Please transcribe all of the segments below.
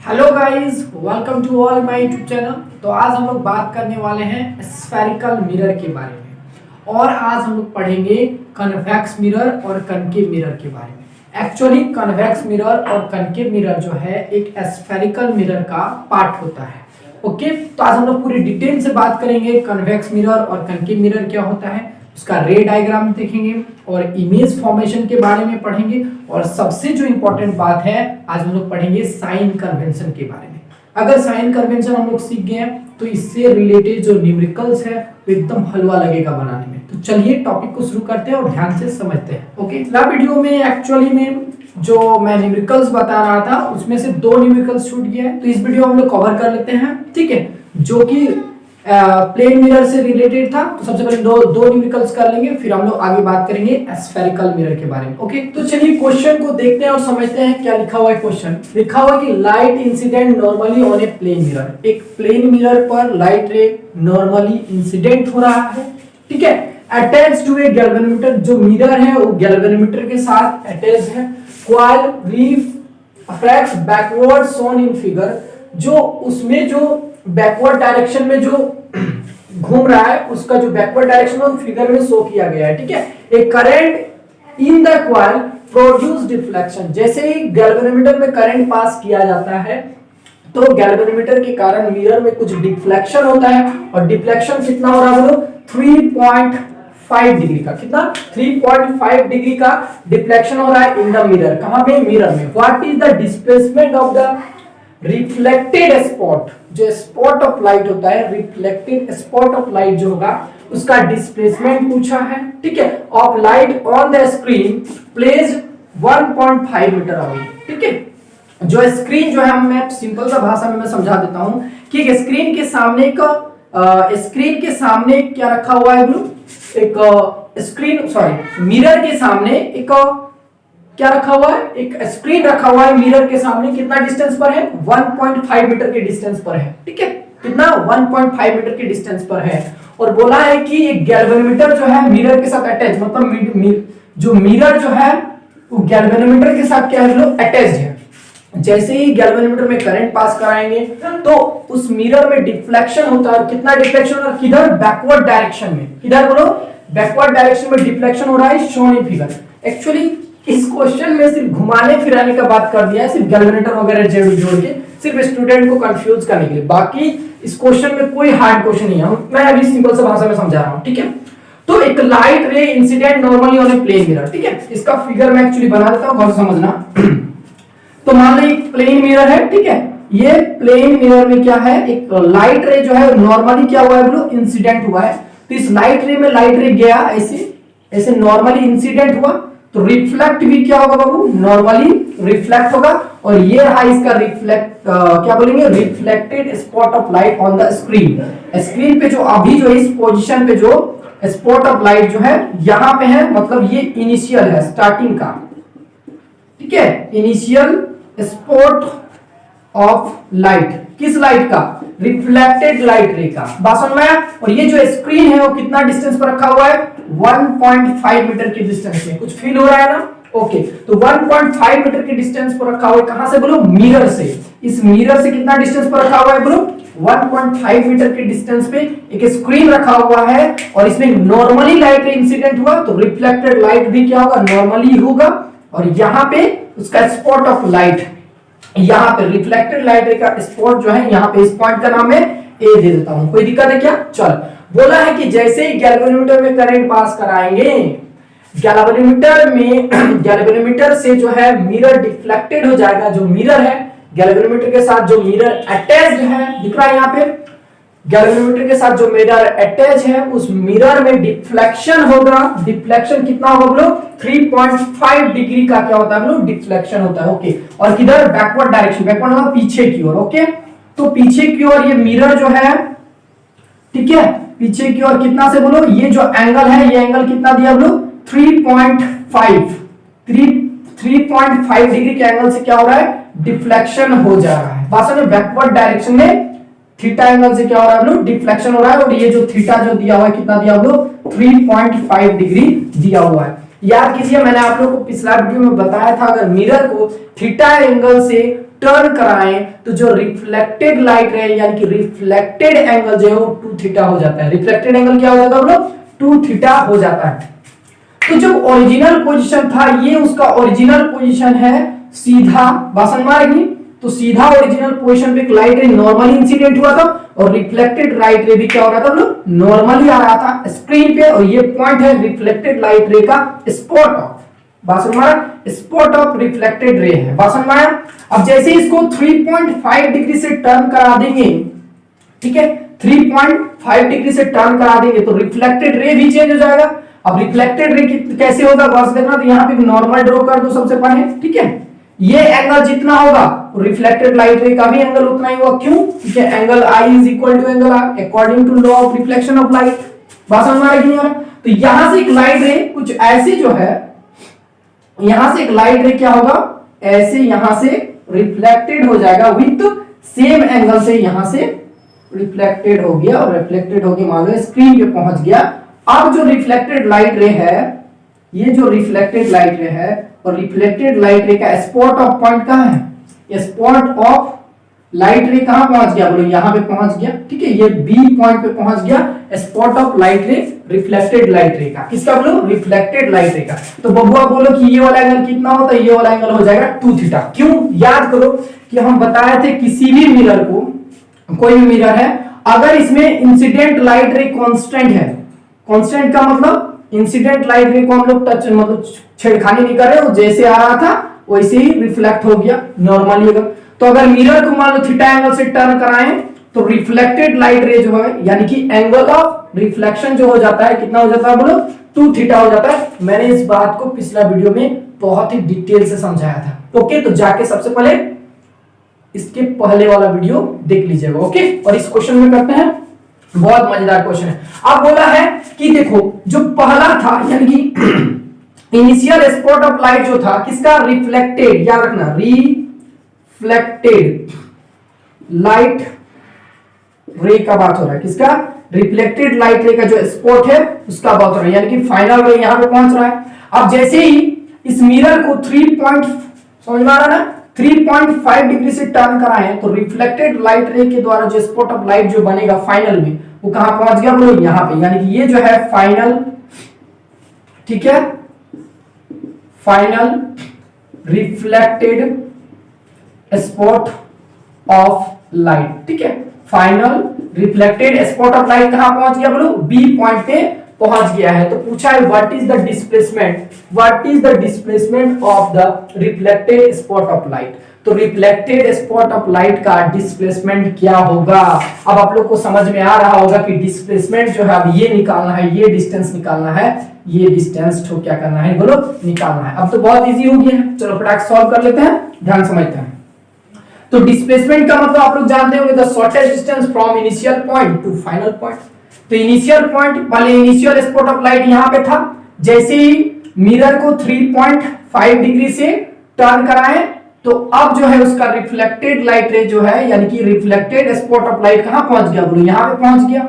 Hello guys, welcome to all my YouTube channel. तो आज हम लोग बात करने वाले हैं स्फेरिकल मिरर के बारे में और आज हम लोग पढ़ेंगे कन्वेक्स मिरर और कनकेव मिरर के बारे में। एक्चुअली कन्वेक्स मिरर और कनकेव मिरर जो है एक स्फेरिकल मिरर का पार्ट होता है। ओके, तो आज हम लोग पूरी डिटेल से बात करेंगे कन्वेक्स मिरर और कनकेव मिरर क्या होता है, उसका रे डायग्राम देखेंगे और इमेज फॉर्मेशन के बारे में पढ़ेंगे और सबसे जो इंपॉर्टेंट बात है आज हम लोग पढ़ेंगे साइन कन्वेंशन के बारे में। अगर साइन कन्वेंशन हम लोग सीख गए हैं तो इससे रिलेटेड जो न्यूमेरिकल्स है वो एकदम हलवा लगेगा बनाने में। तो चलिए टॉपिक को शुरू करते हैं और ध्यान से समझते हैं। ओके, पिछला वीडियो में एक्चुअली में जो मैं न्यूमेरिकल्स बता रहा था उसमें से दो न्यूमेरिकल्स छूट गए हैं, तो इस वीडियो हम लोग कवर कर लेते हैं। ठीक है, जो कि प्लेन मिरर से रिलेटेड था। तो सबसे पहले दो न्यूमेरिकल्स कर लेंगे, फिर हम लोग आगे बात करेंगे स्फेरिकल मिरर के बारे में। ओके, तो चलिए क्वेश्चन को देखते हैं और समझते हैं क्या लिखा हुआ है। क्वेश्चन लिखा हुआ है कि light incident normally on a plane mirror. एक प्लेन मिरर पर लाइट रे नॉर्मली इंसिडेंट हो रहा है। ठीक है, अटैच टू ए गैल्वेनोमीटर। जो मिरर है वो गैल्वेनोमीटर के साथ अटैच है। Coil refracts backward shown in figure. जो उसमें जो बैकवर्ड डायरेक्शन में जो घूम रहा है उसका जो बैकवर्ड डायरेक्शन है फिगर में शो किया गया है। ठीक है, a current in the coil produce deflection. जैसे ही गैल्वेनोमीटर में करंट पास किया जाता है तो गैल्वेनोमीटर के कारण मिरर में कुछ डिफ्लेक्शन होता है और डिफ्लेक्शन कितना हो रहा है बोलो 3.5 डिग्री का। कितना 3.5 डिग्री का डिफ्लेक्शन हो रहा है इन द मिरर। कहां पे? मिरर में। What is the displacement of the reflected spot. जो स्पॉट ऑफ लाइट होता है, रिफ्लेक्टेड स्पॉट ऑफ लाइट जो होगा उसका डिस्प्लेसमेंट पूछा है। ठीक है, of light on the screen placed 1.5 metre away. ठीक है, जो स्क्रीन जो है मैं सिंपल सा भाषा में मैं समझा देता हूं कि स्क्रीन के सामने क्या रखा हुआ है ब्लू, एक मिरर के सामने एक क्या रखा हुआ है, एक स्क्रीन रखा हुआ है। मिरर के सामने कितना डिस्टेंस पर है? 1.5 मीटर के डिस्टेंस पर है। ठीक है, कितना 1.5 मीटर के डिस्टेंस पर है। और बोला है कि एक गैल्वेनोमीटर जो है मिरर के साथ अटैच, मतलब जो मिरर जो है वो गैल्वेनोमीटर के साथ क्या है, अटैच्ड है। जैसे ही गैल्वेनोमीटर में करंट पास कराएंगे तो उस मिरर में डिफ्लेक्शन होता है। कितना डिफ्लेक्शन हो रहा है? किधर? बैकवर्ड डायरेक्शन में। किधर बोलो? बैकवर्ड डायरेक्शन में डिफ्लेक्शन हो रहा है, शोन इन फिगर। एक्चुअली इस क्वेश्चन में सिर्फ घुमाने फिराने का बात कर दिया है, सिर्फ गैल्वेनोमीटर वगैरह जोड़ के, सिर्फ स्टूडेंट को कंफ्यूज करने के लिए। बाकी इस क्वेश्चन में कोई हार्ड क्वेश्चन नहीं है, मैं अभी सिंपल सा भाषा में समझा रहा हूं। ठीक है, तो एक light ray incident normally on a plane mirror. ठीक है, इसका फिगर मैं एक्चुअली बना देता हूं, बहुत समझना। तो मान लो एक प्लेन मिरर है। ठीक है, ये प्लेन मिरर में क्या है, एक लाइट रे जो है नॉर्मली क्या हुआ है बोलो, इंसिडेंट हुआ है। तो इस लाइट रे में लाइट रे गया, ऐसे नॉर्मली इंसिडेंट हुआ, तो रिफ्लेक्ट भी क्या होगा बाबू, नॉर्मली रिफ्लेक्ट होगा। और ये रहा इसका क्या बोलेंगे, reflected spot of light on the screen. Screen पे जो अभी जो इस पोजीशन पे जो स्पॉट ऑफ लाइट जो है यहां पे है, मतलब ये इनिशियल है, स्टार्टिंग का। ठीक है, इनिशियल स्पॉट ऑफ लाइट। किस लाइट का? रिफ्लेक्टेड लाइट रे का। बात समझ में? और ये जो स्क्रीन है वो कितना डिस्टेंस पर रखा हुआ है? 1.5 मीटर के डिस्टेंस में। कुछ फील हो रहा है ना? ओके, तो 1.5 मीटर के डिस्टेंस पर रखा हुआ है। कहां से बोलो? मिरर से। इस मिरर से कितना डिस्टेंस पर रखा हुआ है बोलो? 1.5 मीटर के डिस्टेंस पे एक स्क्रीन रखा हुआ है और इसमें नॉर्मली लाइट इंसिडेंट हुआ, तो रिफ्लेक्टेड लाइट भी क्या होगा, नॉर्मली होगा। और यहाँ पे उसका स्पॉट ऑफ लाइट, यहाँ पे रिफ्लेक्टेड लाइट का स्पॉट जो है, यहाँ पे इस पॉइंट का नाम है ए दे देता हूं। कोई दिक्कत है क्या? चल, बोला है कि जैसे ही गैल्वेनोमीटर में करंट पास कराएंगे, गैल्वेनोमीटर से जो है मिरर डिफ्लेक्टेड हो जाएगा। जो मिरर है गैल्वेनोमीटर के साथ जो मिरर अटैच्ड है, दिख रहा है यहाँ पे, गैल्वेनोमीटर के साथ जो मिरर अटैच है उस मिरर में डिफ्लेक्शन होगा। डिफ्लेक्शन कितना होगा बोलो? 3.5 डिग्री का क्या होता है बोलो? डिफ्लेक्शन होता है। ओके, और किधर? Backward direction. बैकवर्ड मतलब पीछे की ओर। ओके, तो पीछे की ओर ये मिरर जो है, ठीक है, पीछे की ओर कितना से बोलो? ये जो एंगल है, ये एंगल कितना दिया बोलो? 3.5 डिग्री के एंगल से क्या हो रहा है? डिफ्लेक्शन हो जा रहा है। बात समझ? बैकवर्ड डायरेक्शन में थीटा एंगल से क्या हो रहा है बोलो? डिफ्लेक्शन हो रहा है। और ये जो थीटा जो दिया हुआ है कितना दिया बोलो? 3.5 डिग्री दिया हुआ है। याद कीजिए, मैंने आप लोगों को पिछला वीडियो में बताया था, अगर मिरर को थीटा एंगल से टर्न कराएं तो जो रिफ्लेक्टेड लाइट है यानी कि रिफ्लेक्टेड एंगल जो है वो 2 थीटा हो जाता है। रिफ्लेक्टेड एंगल क्या हो जाता है बोलो? 2 थीटा हो जाता है। तो जो ओरिजिनल पोजीशन था, ये उसका ओरिजिनल पोजीशन है सीधा, बासन मारेगी तो सीधा ओरिजिनल पोजीशन पे एक लाइट रे नॉर्मली इंसिडेंट हुआ था और रिफ्लेक्टेड लाइट रे भी क्या हो रहा था बोलो? नॉर्मली आ रहा था स्क्रीन पे, और ये पॉइंट है रिफ्लेक्टेड लाइट रे का स्पॉट ऑफ, बासन मारा, स्पॉट ऑफ रिफ्लेक्टेड रे है, बासन मारा। अब जैसे इसको 3.5 डिग्री से टर्न करा देंगे, ठीक है, 3.5 डिग्री से टर्न करा देंगे तो रिफ्लेक्टेड रे भी चेंज हो जाएगा। अब रिफ्लेक्टेड रे कैसे होगा गौर से देखना, तो यहाँ पे नॉर्मल ड्रॉ कर दो सबसे पहले, ठीक है। ये एंगल जितना होगा रिफ्लेक्टेड लाइट रे का भी एंगल उतना ही होगा, क्यों? क्योंकि angle I is equal to angle R according to law of reflection of light, बात समझ में आ रही है? तो यहां से एक लाइट रे कुछ ऐसे जो है, यहां से एक लाइट रे क्या होगा, ऐसे यहां से रिफ्लेक्टेड हो जाएगा विथ सेम एंगल से, यहां से रिफ्लेक्टेड हो गया और रिफ्लेक्टेड होके मान लो स्क्रीन पे पहुंच गया। अब जो रिफ्लेक्टेड लाइट रे है, ये जो रिफ्लेक्टेड लाइट रे है और रिफ्लेक्टेड लाइट रे का स्पॉट ऑफ पॉइंट कहां है? ये स्पॉट ऑफ लाइट रे कहां पहुंच गया बोलो? यहां पे पहुंच गया, ठीक है, ये बी पॉइंट पे पहुंच गया स्पॉट ऑफ लाइट रे, रिफ्लेक्टेड लाइट रे का। किसका बोलो? रिफ्लेक्टेड लाइट रे का। तो बबुआ बोलो कि ये वाला एंगल कितना होता है? ये वाला एंगल हो जाएगा 2 थीटा। क्यों? याद करो कि हम बताए थे किसी भी मिरर को, कोई भी मिरर है, अगर इसमें इंसिडेंट लाइट रे कांस्टेंट है, कांस्टेंट का मतलब इंसिडेंट लाइट रे को हम लोग टच मतलब छेड़खानी नहीं कर रहे, वो जैसे आ रहा था वैसे ही रिफ्लेक्ट हो गया नॉर्मली। अगर तो अगर मिरर को मान लो थीटा एंगल से टर्न कराएं तो रिफ्लेक्टेड लाइट रे जो है यानी कि एंगल ऑफ रिफ्लेक्शन जो हो जाता है, कितना हो जाता है बोलो? 2 थीटा हो जाता है। मैंने इस बात को पिछला वीडियो में बहुत ही डिटेल से समझाया था। ओके, तो जाके सबसे पहले इसके पहले वाला वीडियो देख लीजिएगा। ओके, और इस क्वेश्चन में करते हैं, बहुत मजेदार क्वेश्चन है। अब बोला है कि देखो जो पहला था यानी कि इनिशियल स्पॉट ऑफ लाइट जो था किसका? रिफ्लेक्टेड, याद रखना, रिफ्लेक्टेड लाइट रे का बात हो रहा है। किसका? रिफ्लेक्टेड लाइट रे का जो स्पॉट है उसका बात हो रहा है, यानी कि फाइनल रे यहां पे पहुंच रहा है। अब जैसे ही इस मिरर को समझ में आ रहा है ना, 3.5 डिग्री से टर्न कराएं तो रिफ्लेक्टेड लाइट रे के द्वारा जो स्पॉट ऑफ लाइट जो बनेगा फाइनल में, वो कहां पहुंच गया बोलो? यहां पे, यानी कि ये जो है फाइनल, ठीक है, final reflected spot of light, ठीक है, final reflected spot of light कहां पहुंच गया बोलो? बी पॉइंट पे पहुंच गया है। तो पूछा है what is the displacement, what is the displacement of the reflected spot of light. तो रिफ्लेक्टेड स्पॉट ऑफ लाइट का डिस्प्लेसमेंट क्या होगा? अब आप लोग को समझ में आ रहा होगा कि डिस्प्लेसमेंट जो है अब ये निकालना है, ये डिस्टेंस निकालना है, ये डिस्टेंस तो क्या करना है बोलो? निकालना है। अब तो बहुत इजी हो गया है, चलो फटाक सॉल्व कर लेते हैं, ध्यान समझते हैं। तो डिस्प्लेसमेंट का मतलब आप लोग जानते होंगे, the shortest distance from initial point two final point. तो इनिशियल पॉइंट वाले इनिशियल स्पॉट ऑफ लाइट यहां पे था, जैसे ही मिरर को 3.5 डिग्री से टर्न कराएं तो अब जो है उसका रिफ्लेक्टेड लाइट रे जो है यानी कि रिफ्लेक्टेड स्पॉट ऑफ लाइट कहां पहुंच गया बोलो? यहां पे पहुंच गया,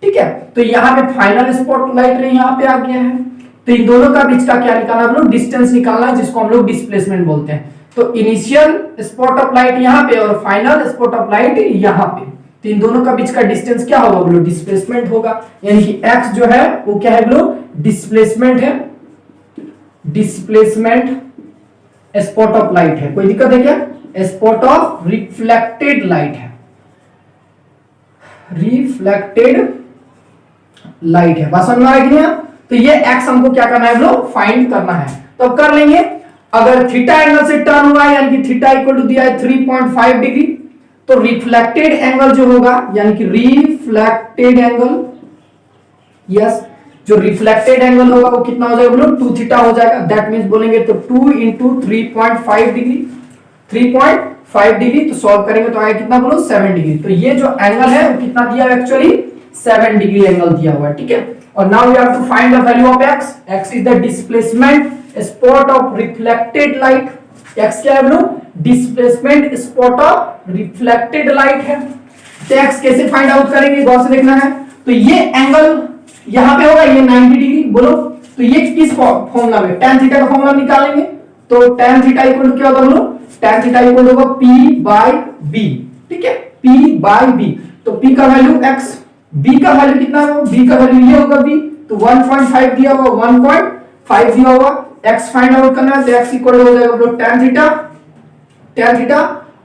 ठीक है। तो यहां पे फाइनल स्पॉट लाइट रे यहां पे आ गया है। तो इन दोनों का बीच का क्या निकालना बोलो? डिस्टेंस निकालना है, जिसको हम लोग डिस्प्लेसमेंट बोलते हैं। तो इनिशियल स्पॉट ऑफ लाइट यहां पे और फाइनल स्पॉट ऑफ लाइट यहां पे, तो इन दोनों का बीच का डिस्टेंस क्या होगा बोलो? डिस्प्लेसमेंट होगा, यानी कि x जो है वो क्या है बोलो? डिस्प्लेसमेंट है, डिस्प्लेसमेंट स्पॉट ऑफ लाइट है। कोई दिक्कत है क्या? स्पॉट ऑफ रिफ्लेक्टेड लाइट है, रिफ्लेक्टेड लाइट है, बात समझ में आ रही है? तो ये x हमको क्या करना है बोलो? फाइंड करना है। तो अब कर लेंगे, अगर थीटा एंगल से टर्न हुआ है यानी कि थीटा इक्वल टू दिया है 3.5 डिग्री, तो रिफ्लेक्टेड एंगल जो होगा यानी कि रिफ्लेक्टेड एंगल, यस, जो रिफ्लेक्टेड एंगल होगा वो कितना हो जाएगा बोलो? 2 थीटा हो जाएगा। दैट मींस बोलेंगे तो 2 into 3.5 डिग्री, 3.5 डिग्री, तो सॉल्व करेंगे तो आएगा कितना बोलो? 7 डिग्री। तो ये जो एंगल है वो कितना दिया है? एक्चुअली 7 डिग्री एंगल दिया हुआ है, ठीक है। और now we have to find the value of x। x is the displacement spot of reflected light. x क्या है बोलो? Displacement spot of reflected light है। तो x कैसे फाइंड आउट करेंगे? गौर से देखना है। तो ये एंगल यहां पे होगा, ये 90 डिग्री बोलो, तो ये किस फॉर्मूला में, tan थीटा का फॉर्मूला निकालेंगे। तो tan थीटा इक्वल टू क्या होता है बोलो, tan थीटा इक्वल होगा P बाय B, ठीक है, P बाय B। तो P का वैल्यू x, B का वैल्यू कितना है, B का वैल्यू ये होगा B, तो 1.5 दिया हुआ, 1.5 दिया हुआ, x फाइंड आउट करना है, तो x इक्वल हो जाएगा बोलो tan थीटा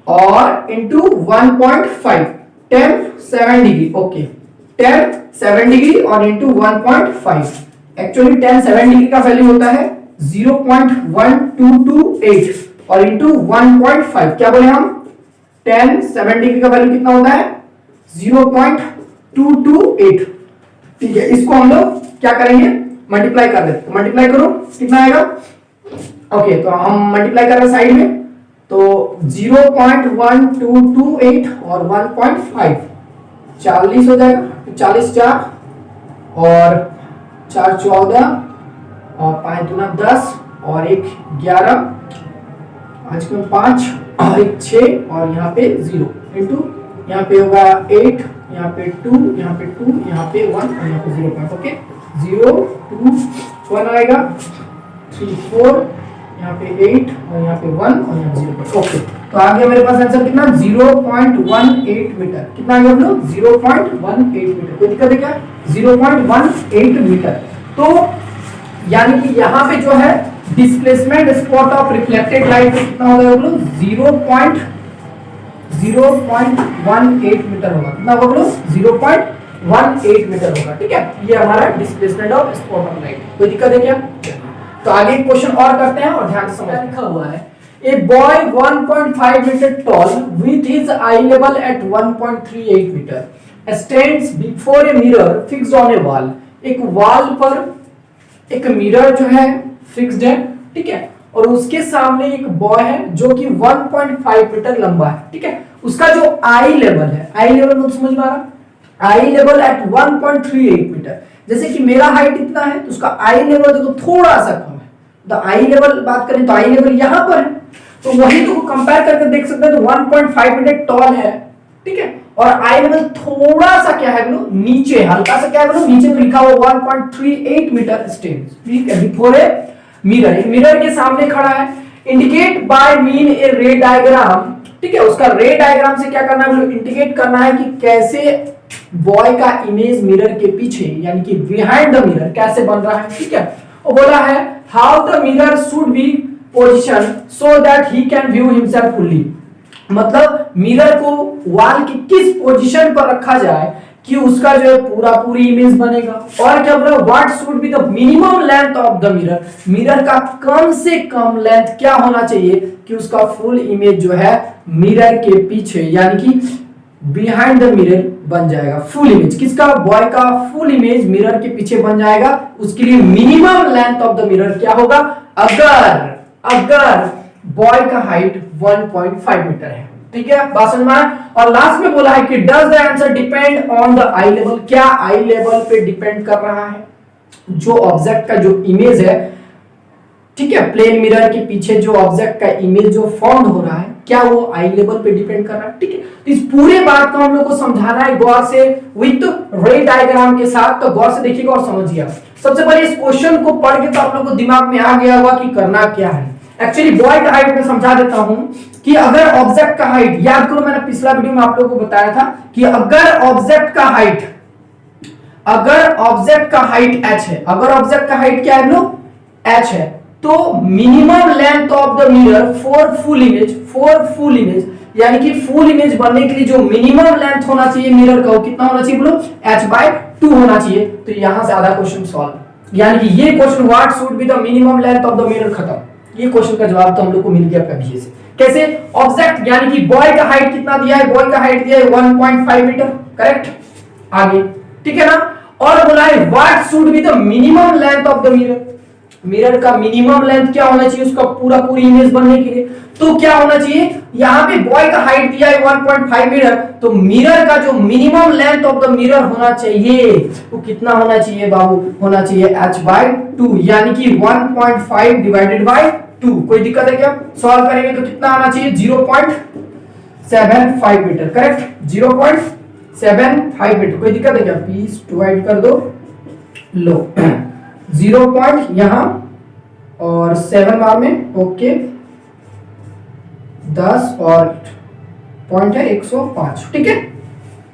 और into 1.5, tan 7 degree, okay, tan 7 degree और इनटू 1.5। एक्चुअली tan 7 डिग्री का वैल्यू होता है 0.1228 और इनटू 1.5, क्या बोले हम, tan 7 डिग्री का वैल्यू कितना होता है 0.228, ठीक है। इसको हम लोग क्या करेंगे, मल्टीप्लाई कर देते, तो मल्टीप्लाई करो कितना आएगा, ओके, तो हम मल्टीप्लाई कर रहे हैं साइड में, तो 0.1228 और 1.5 40 हो जाएगा, 40 4 और 4 14 और 5 दूना 10 और 1 11, 5 में 5 और 1 6 और यहाँ पे 0 इंटू यहाँ पे होगा 8, यहाँ पे 2, यहाँ पे 2, यहाँ पे 1 और यहाँ पे 0 पॉइंट, ओके, 0 2 1 आएगा, 3 4, यहाँ पे 8 और यहाँ पे 1 और यहाँ पे 0 पॉइंट, ओके। तो आ गया मेरे पास आंसर कितना, 0.18 मीटर, कितना आ गया हम लोग 0.18 मीटर, कोई दिक्कत है क्या, 0.18 मीटर। तो यानी कि यहाँ पे जो है displacement spot of reflected light कितना होगा हम लोग 0.18 मीटर होगा, कितना होगा बोलो 0.18 मीटर होगा, ठीक है। ये हमारा displacement of spot of light, कोई दिक्कत है क्या। तो आगे क्वेश्चन और करते हैं और ध्यान से समझ, लिखा हुआ है a boy 1.5 metre tall with his eye level at 1.38 metre stands before a mirror fixed on a wall. एक वॉल पर एक मिरर जो है फिक्स्ड है, ठीक है, और उसके सामने एक बॉय है जो कि 1.5 मीटर लंबा है, ठीक है। उसका जो आई लेवल है, आई लेवल मतलब समझ में आ रहा, आई लेवल एट 1.38 मीटर, जैसे कि मेरा हाइट इतना है तो उसका आई लेवल देखो थोड़ा सा कम है, तो आई लेवल बात करें तो आई लेवल यहां पर है, तो वही तो कंपेयर करके देख सकते हैं, तो 1.5 मीटर टॉल है, ठीक है, और आई लेवल थोड़ा सा क्या है बोलो नीचे, हल्का सा क्या है बोलो नीचे, तो लिखा हुआ 1.38 मीटर स्टैंड्स, ठीक है, बिफोर ए मिरर, मिरर के सामने खड़ा है। इंडिकेट बाय मीन ए रे डायग्राम, ठीक है, उसका रे डायग्राम से क्या करना है, इंडिकेट करना है कि कैसे बॉय का इमेज मिरर के पीछे यानी कि बिहाइंड द मिरर कैसे बन रहा है, ठीक है। वो बोला है how the mirror should be position so that he can view himself fully, मतलब मिरर को वॉल की किस पोजीशन पर रखा जाए कि उसका जो है पूरा पूरी इमेज बनेगा। और क्या बोला, what should be the minimum length of the mirror, mirror का कम से कम लेंथ क्या होना चाहिए कि उसका फुल इमेज जो है मिरर के पीछे यानी कि बिहाइंड द मिरर बन जाएगा, फुल इमेज किसका, बॉय का फुल इमेज मिरर के पीछे बन जाएगा। उसके लिए minimum length of the mirror क्या होगा, अगर बॉय का हाइट 1.5 मीटर है, ठीक है, बात समझ में। और लास्ट में बोला है कि does the answer depend on the I level, क्या आई लेवल पे डिपेंड कर रहा है, जो ऑब्जेक्ट का जो इमेज है, ठीक है, प्लेन मिरर के पीछे जो ऑब्जेक्ट का इमेज जो फॉर्म हो रहा है क्या वो आई लेवल पे डिपेंड कर रहा है, ठीक है। तो इस पूरे बात को हम लोग को समझाना है गौर से विद रे डायग्राम के साथ, तो गौर से देखिएगा और समझिएगा। सबसे पहले इस क्वेश्चन को पढ़ के तो आप लोग को दिमाग में आ गया होगा कि करना क्या है। एक्चुअली बॉय का हाइट में समझा देता हूं कि अगर ऑब्जेक्ट का हाइट, याद करो मैंने पिछला वीडियो में आप लोगों को बताया था कि अगर ऑब्जेक्ट का हाइट h है, अगर ऑब्जेक्ट का हाइट क्या है लोग h है, तो minimum length of the mirror for full image यानी कि फुल इमेज बनने के लिए जो मिनिमम लेंथ होना चाहिए मिरर का वो कितना होना चाहिए बोलो h/2 होना चाहिए। तो यहां से आधा क्वेश्चन सॉल्व, यानी कि ये question what should be the minimum length of the mirror खत्म। ये क्वेश्चन का जवाब तो हम लोग को मिल गया कभी से, कैसे, ऑब्जेक्ट यानी कि बॉय का हाइट कितना दिया है, बॉय का हाइट दिया है 1.5 मीटर, करेक्ट, आगे, ठीक है ना। और बोला है what should be the minimum length of the mirror, mirror का मिनिमम लेंथ क्या होना चाहिए उसका पूरा पूरी इमेज बनने के लिए, तो क्या होना चाहिए, यहाँ पे बॉय का हाइट दिया है 1.5 मीटर, तो मिरर का जो minimum length of the mirror होना चाहिए वो कितना होना चाहिए बाबू, होना चाहिए h/2 यानी कि 1.5 डिवाइडेड बाय 2। कोई दिक्कत है क्या, सॉल्व करेंगे तो कितना आना चाहिए 0.75 मीटर, करेक्ट, 0.75 मीटर। कोई दिक्कत है क्या, प्लीज डिवाइड कर दो, लो 0 पॉइंट यहाँ और 7 बार में, ओके 10 और पॉइंट है 105, ठीक है।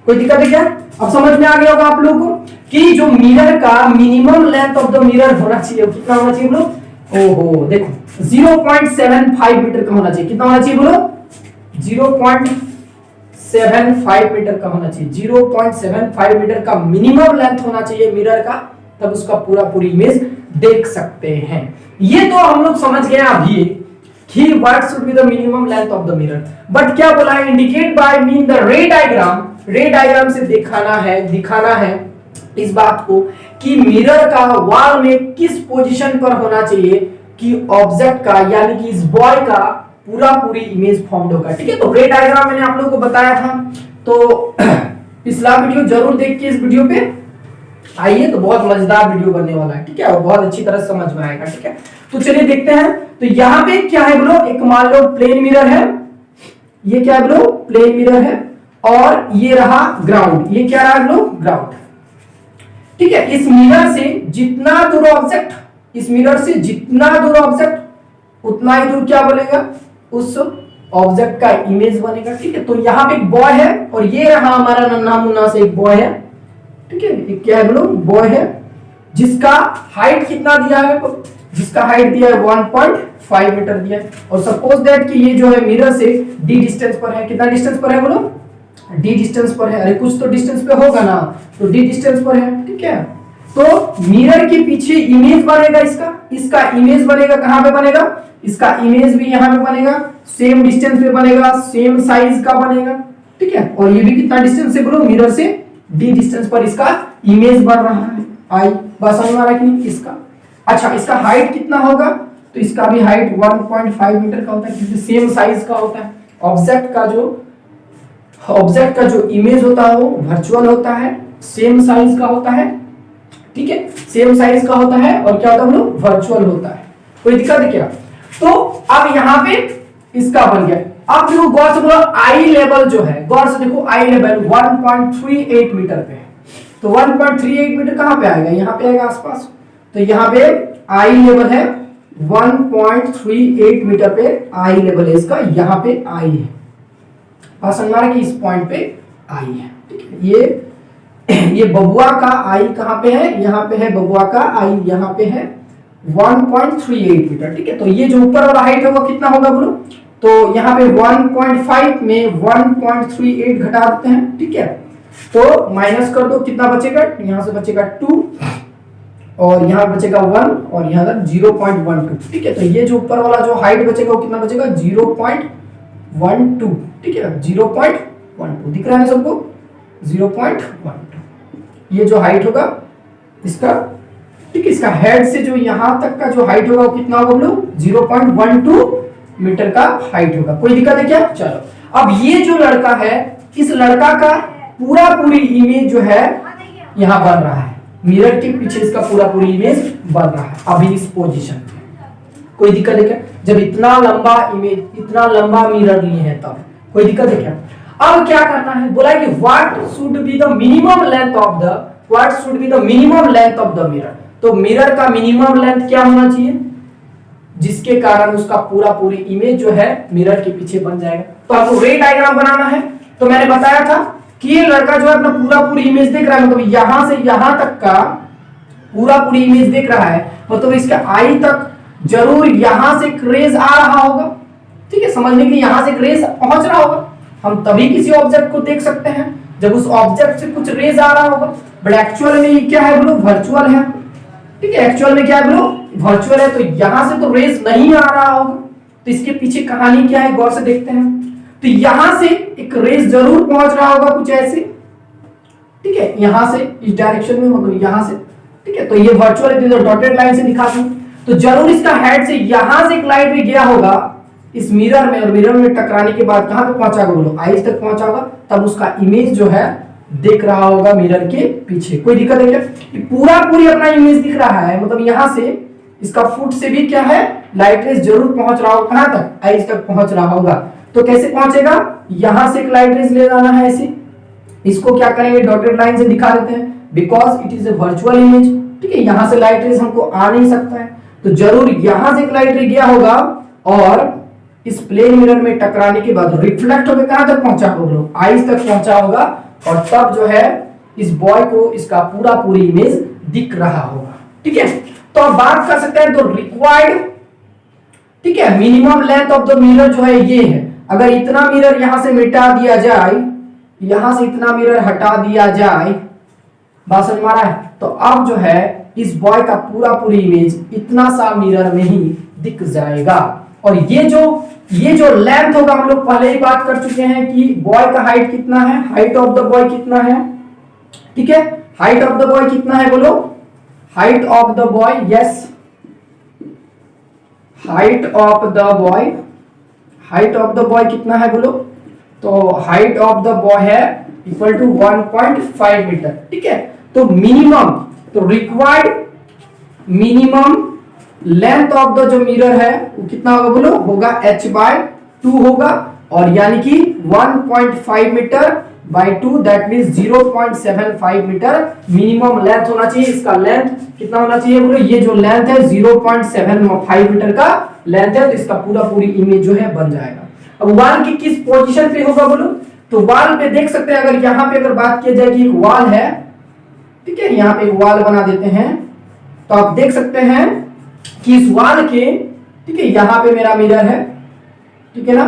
कोई दिक्कत है क्या? अब समझ में आ गया होगा आप लोगों को कि जो मिरर का minimum length of the mirror होना चाहिए, कितना होना चाहिए बोलो? ओहो देखो 0.75 मीटर का होना चाहिए। कितना होना चाहिए बोलो? 0.75 मीटर का होना चाहिए। 0.75 मीटर का मिनिमम लेंथ होना चाहिए मिरर का, तब उसका पूरी इमेज देख सकते हैं। ये तो हम लोग समझ गए अभी कि what should be the minimum length of the mirror, but क्या बोला है? इंडिकेट बाय मीन द रे डायग्राम। रे डायग्राम से दिखाना है इस बात को कि मिरर का वॉल में किस पोजीशन पर होना चाहिए कि ऑब्जेक्ट का यानी कि इस बॉय का पूरी इमेज फॉर्म्ड होगा, ठीक है। तो रे डायग्राम मैंने आप लोगों को बताया था, तो पिछला वीडियो जरूर देख के इस वीडियो पे आइए, तो बहुत मजेदार वीडियो बनने वाला है, ठीक है, और बहुत अच्छी तरह समझ में आएगा, ठीक है। तो चलिए देखते हैं। तो यहाँ पे क्या है बोलो? एक मान लो प्लेन मिरर है, ये क्या है बोलो? प्लेन मिरर है, और ये रहा ग्राउंड। ये क्या रहा बोलो? ग्राउंड, ठीक है। इस मिरर से जितना दूर ऑब्जेक्ट, इस मिरर से जितना दूर ऑब्जेक्ट उतना ही दूर क्या बनेगा? उस ऑब्जेक्ट का इमेज बनेगा, ठीक है। तो यहाँ पे एक बॉय है और ये रहा हमारा नन्हा मुन्ना से एक बॉय है, ठीक है। ये क्या है बोलो? बॉय है, जिसका हाइट कितना दिया है? जिसका हाइट दिया है 1.5 मीटर दिया है, और सपोज दैट कि ये जो है मिरर से डी डिस्टेंस पर है। कितना डिस्टेंस पर है बोलो? डी डिस्टेंस पर है। अरे कुछ तो डिस्टेंस पे होगा ना, तो डी डिस्टेंस पर है, ठीक है। तो मिरर के पीछे इमेज बनेगा इसका इमेज बनेगा कहां पे बनेगा? इसका इमेज भी यहां पे बनेगा, सेम डिस्टेंस पे बनेगा, सेम साइज का बनेगा, ठीक है। और ये भी कितना डिस्टेंस से बोलो? मिरर से डी डिस्टेंस पर इसका इमेज बन रहा है। आई बस समझ में आ रहा है कि नहीं इसका? अच्छा, इसका हाइट कितना होगा? तो इसका भी हाइट 1.5 मीटर का होता है, क्योंकि सेम साइज का होता है। ऑब्जेक्ट का जो इमेज होता है वो वर्चुअल होता है, सेम साइज का होता है, ठीक है, सेम साइज का होता है, और क्या होता है बोलो? वर्चुअल होता है। कोई दिक्कत है क्या? तो अब यहाँ पे इसका बन गया। अब देखो गौर से बोलो, आई लेवल जो है, गौर से देखो, आई लेवल 1.38 मीटर पे है। तो 1.38 मीटर कहां पे आएगा? यहाँ पे आएगा आसपास। तो यहाँ पे आई लेवल है 1.38 मीटर पे, आई लेवल है इसका, यहाँ पे आई है, समझा कि इस पॉइंट पे आई है, ठीक है। ये बबुआ का आई कहां पे है? यहाँ पे है बबुआ का आई, यहाँ पे है 1.38 मीटर, ठीक है। तो ये जो ऊपर वाला हाइट है वो कितना होगा बोलो? तो यहाँ पे 1.5 में 1.38 घटा देते हैं, ठीक है। तो माइनस कर दो, कितना बचेगा? यहाँ से बचेगा 2 और यहाँ बचेगा 1 और यहाँ 0.12, ठीक है। तो ये जो ऊपर वाला जो हाइट बचेगा वो कितना बचेगा? 0.12, ठीक है। 0.12 दिख रहा है सबको? 0.12 ये जो हाइट होगा इसका, ठीक है। इसका हेड से जो यहां तक का जो हाइट होगा वो कितना होगा बोलो? 0.12 मीटर का हाइट होगा। कोई दिक्कत है क्या? चलो, अब ये जो लड़का है, इस लड़का का पूरी इमेज जो है यहाँ बन रहा है, मिरर के पीछे इसका पूरी इमेज बन रहा है अभी इस पोजीशन पे। कोई दिक्कत है क्या? जब इतना लंबा इमेज, इतना लंबा मिरर लिए हैं तब कोई दिक्कत है क्या? अब क्या करना है? बोला कि what should be the minimum length of the mirror. तो मिरर का मिनिमम लेंथ क्या होना चाहिए जिसके कारण उसका पूरी इमेज जो है मिरर के पीछे बन जाएगा। तो आपको रे डायग्राम बनाना है। तो मैंने बताया था कि ये लड़का जो है अपना पूरी इमेज देख रहा है, मतलब यहां से यहां तक का पूरी इमेज देख रहा है, मतलब इसके आई तक जरूर यहां से रेज आ रहा होगा, ठीक है। समझने के लिए यहां से रेज पहुंच रहा होगा। हम तभी किसी ऑब्जेक्ट को देख सकते हैं जब उस ऑब्जेक्ट से कुछ रेज आ रहा होगा। बट एक्चुअल में ये क्या है बोलो? वर्चुअल है, ठीक है। एक्चुअल में क्या है बोलो? वर्चुअल है। तो यहां से तो रेज नहीं आ रहा होगा, तो इसके पीछे कहानी क्या है गौर से देखते हैं। तो यहां से एक रेज जरूर पहुंच रहा होगा कुछ ऐसे, ठीक है, यहां से इस डायरेक्शन में, मतलब यहां से, ठीक है। तो ये वर्चुअल डॉटेड लाइन से दिखा दूं तो जरूर इसका हेड से यहां से एक लाइट भी गया होगा इस मिरर में, और मिरर में टकराने के बाद कहां पे पहुंचा होगा बोलो? आईज तक पहुंचा होगा, तब उसका इमेज जो है देख रहा होगा मिरर के पीछे। कोई दिक्कत है क्या? पूरी अपना इमेज दिख रहा है, मतलब यहां से इसका फुट से भी क्या है? लाइट रेज जरूर पहुंच रहा होगा, कहां तक? आईज तक पहुंच रहा होगा। तो कैसे पहुंचेगा? यहां से एक लाइट रेज ले जाना है ऐसे, इसको क्या करेंगे? डॉटेड लाइन से दिखा देते हैं, because it is a virtual image, ठीक है, यहां से लाइट रेज हमको आ नहीं सकता है, तो जरूर यहां से एक लाइट रे गया होगा और इस प्लेन मिरर में टकराने के बाद रिफ्लेक्ट होकर कहां तक पहुंचा होगा, आईज तक पहुंचा होगा, और तब जो है इस बॉय को इसका पूरा पूरी इमेज दिख रहा होगा। ठीक है, तो अब बात कर सकते हैं तो रिक्वायर्ड, ठीक है, minimum length of the mirror जो है ये है। अगर इतना मिरर यहां से मिटा दिया जाए, यहां से इतना मिरर हटा दिया जाए, बात समझ में आ रहा है, तो अब जो है इस बॉय का पूरा पूरी इमेज इतना सा मिरर में ही दिख जाएगा। और ये जो लेंथ होगा, हम लोग पहले ही बात कर चुके हैं कि बॉय का हाइट कितना है, हाइट ऑफ द बॉय कितना है, ठीक है, हाइट ऑफ द बॉय कितना है बोलो, height of the boy, yes, height of the boy, height of the boy कितना है बोलो, तो हाइट ऑफ द बॉय है इक्वल टू 1.5 मीटर। ठीक है, तो मिनिमम, तो required minimum length of the जो मिरर है वो कितना होगा बोलो, होगा h/2 होगा, और यानी कि 1.5 metre by 2 that means 0.75 metre minimum length होना चाहिए। इसका लेंथ कितना होना चाहिए बोलो, ये जो लेंथ है 0.75 मीटर का लेंथ है, तो इसका पूरा पूरी इमेज जो है बन जाएगा। अब वॉल की किस पोजीशन पे होगा बोलो, तो वॉल पे देख सकते हैं, अगर यहाँ पे अगर बात की जाए कि एक वॉल है, ठीक है, यहाँ पे एक वॉल बना देते हैं, तो आप देख सकते हैं कि इस वॉल के, ठीक है, यहाँ पे मेरा मिरर है, ठीक है ना,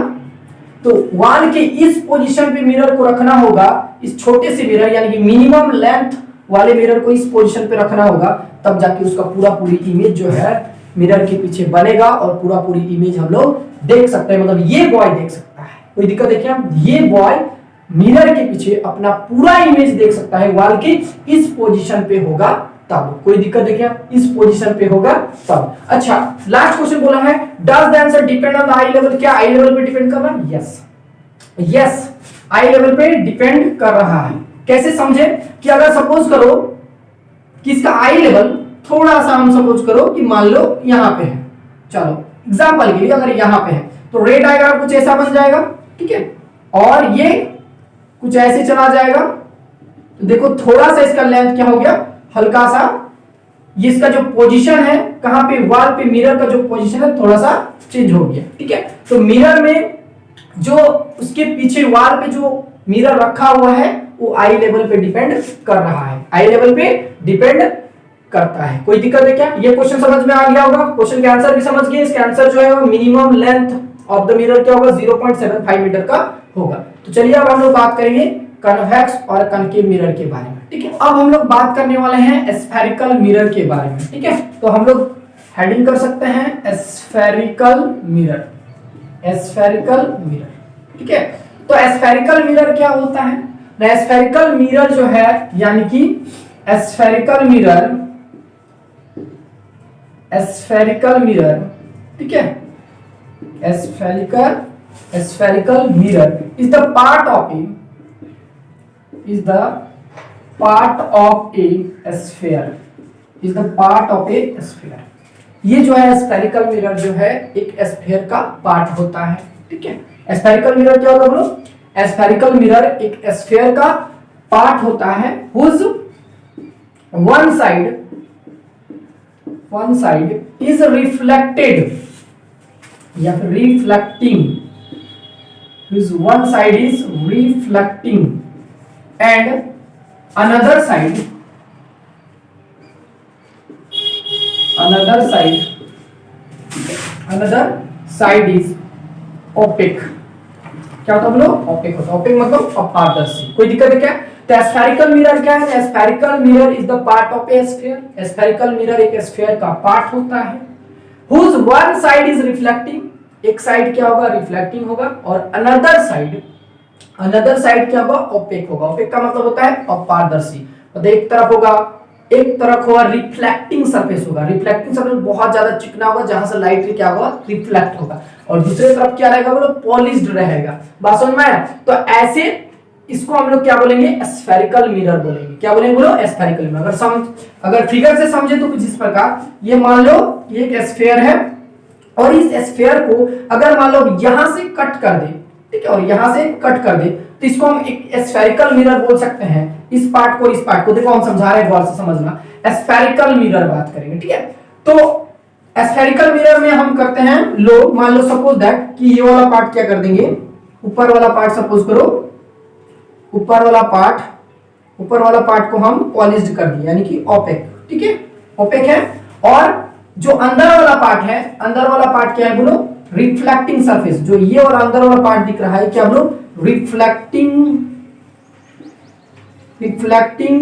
तो वॉल के इस पोजीशन पे मिरर को रखना होगा, इस छोटे से मिरर यानी कि मिनिमम लेंथ वाले मिरर को इस पोजीशन पे रखना होगा, तब जाके उसका पूरा पूरी इमेज जो है मिरर के पीछे बनेगा और पूरा पूरी इमेज हम लोग देख सकते हैं, मतलब ये बॉय देख सकता है। कोई दिक्कत देखिए, ये बॉय मिरर के पीछे अपना पूरा इमेज देख सकता है, वॉल के इस पोजीशन पे होगा तब। कोई दिक्कत देखिए, इस पोजीशन पे होगा तब। अच्छा, लास्ट क्वेश्चन बोला है, does the answer depend on the I level, क्या आई लेवल पे डिपेंड कर रहा है? यस, यस, आई लेवल पे डिपेंड कर रहा है। कैसे समझे कि अगर सपोज करो कि इसका आई लेवल थोड़ा सा, हम सपोज करो कि मान लो यहां पे है, चलो एग्जांपल के लिए अगर यहां पे है, तो रे डायग्राम कुछ ऐसा बन जाएगा, ठीक है, और ये कुछ ऐसे चला जाएगा, तो देखो थोड़ा सा इसका लेंथ क्या हो गया, हल्का सा, ये इसका जो पोजीशन है, कहां पे, वॉल पे मिरर का जो पोजीशन है थोड़ा सा चेंज हो गया। ठीक है, तो मिरर में जो उसके पीछे वॉल पे जो मिरर रखा हुआ है वो आई लेवल पे डिपेंड कर रहा है, आई लेवल पे डिपेंड करता है। कोई दिक्कत है क्या? ये क्वेश्चन समझ में आ गया होगा, क्वेश्चन के आंसर भी समझ गए। इसका आंसर जो है वो minimum length of the mirror क्या होगा, 0.75 मीटर का होगा। तो चलिए अब हम लोग बात करेंगे कन्वेक्स और कनकेव मिरर के बारे में। ठीक है, अब हम लोग बात करने वाले हैं स्फेरिकल मिरर के बारे में। ठीक है, तो हम लोग हेडिंग कर सकते हैं स्फेरिकल मिरर, स्फेरिकल मिरर। ठीक है, तो स्फेरिकल मिरर क्या होता है? स्फेरिकल मिरर जो है, यानी कि स्फेरिकल मिरर, स्फेरिकल मिरर, ठीक है, spherical mirror is the part of A, is the part of a sphere, is the part of a sphere। ये जो है स्फेरिकल मिरर जो है एक स्फीयर का पार्ट होता है। ठीक है, स्फेरिकल मिरर क्या होता है बोलो? स्फेरिकल मिरर एक स्फीयर का पार्ट होता है whose one side is reflected या फिर reflecting, whose one side is reflecting and another side is opaque। क्या होता है बोलो? ओपेक होता है। ओपेक मतलब अपारदर्शी। कोई दिक्कत है क्या? तो स्फेरिकल मिरर क्या है? Spherical mirror is the part of A sphere. Spherical mirror एक स्फीयर का पार्ट होता है whose one side is reflecting, एक साइड क्या होगा? रिफ्लेक्टिंग होगा, और अनदर साइड क्या होगा? ओपेक होगा। ओपेक का मतलब होता है अपारदर्शी। मतलब एक तरफ होगा रिफ्लेक्टिंग सरफेस होगा। रिफ्लेक्टिंग सरफेस बहुत ज्यादा चिकना होगा, जहां से लाइट क्या होगा? रिफ्लेक्ट होगा, और दूसरे तरफ क्या रहेगा बोलो? पॉलिश्ड रहेगा। बात समझ में आया? तो ऐसे इसको हम लोग क्या बोलेंगे? स्फेरिकल मिरर बोलेंगे। क्या बोलेंगे बोलो? Spherical mirror. अगर फिगर से समझे तो कुछ इस प्रकार, ये मान लो ये एक स्फीयर है, और इस स्फीयर को अगर मान लो यहां से कट कर दे, ठीक है, और यहां से कट कर दे तो इसको हम एक स्फेरिकल मिरर बोल सकते हैं। इस पार्ट को, इस पार्ट को देखो हम समझा रहे हैं, गौर से समझना। स्फेरिकल मिरर बात करेंगे, ठीक है। तो स्फेरिकल मिरर में हम करते हैं लोग, मान लो सपोज दैट कि ये वाला पार्ट क्या कर देंगे, ऊपर वाला पार्ट सपोज करो, ऊपर वाला पार्ट को हम पॉलिश्ड कर दिए, यानी कि ओपेक, ठीक है, ओपेक है। और जो अंदर वाला पार्ट है, अंदर वाला पार्ट क्या है बोलो, रिफ्लेक्टिंग सरफेस। जो ये और अंदर वाला पार्ट दिख रहा है क्या बोलो, रिफ्लेक्टिंग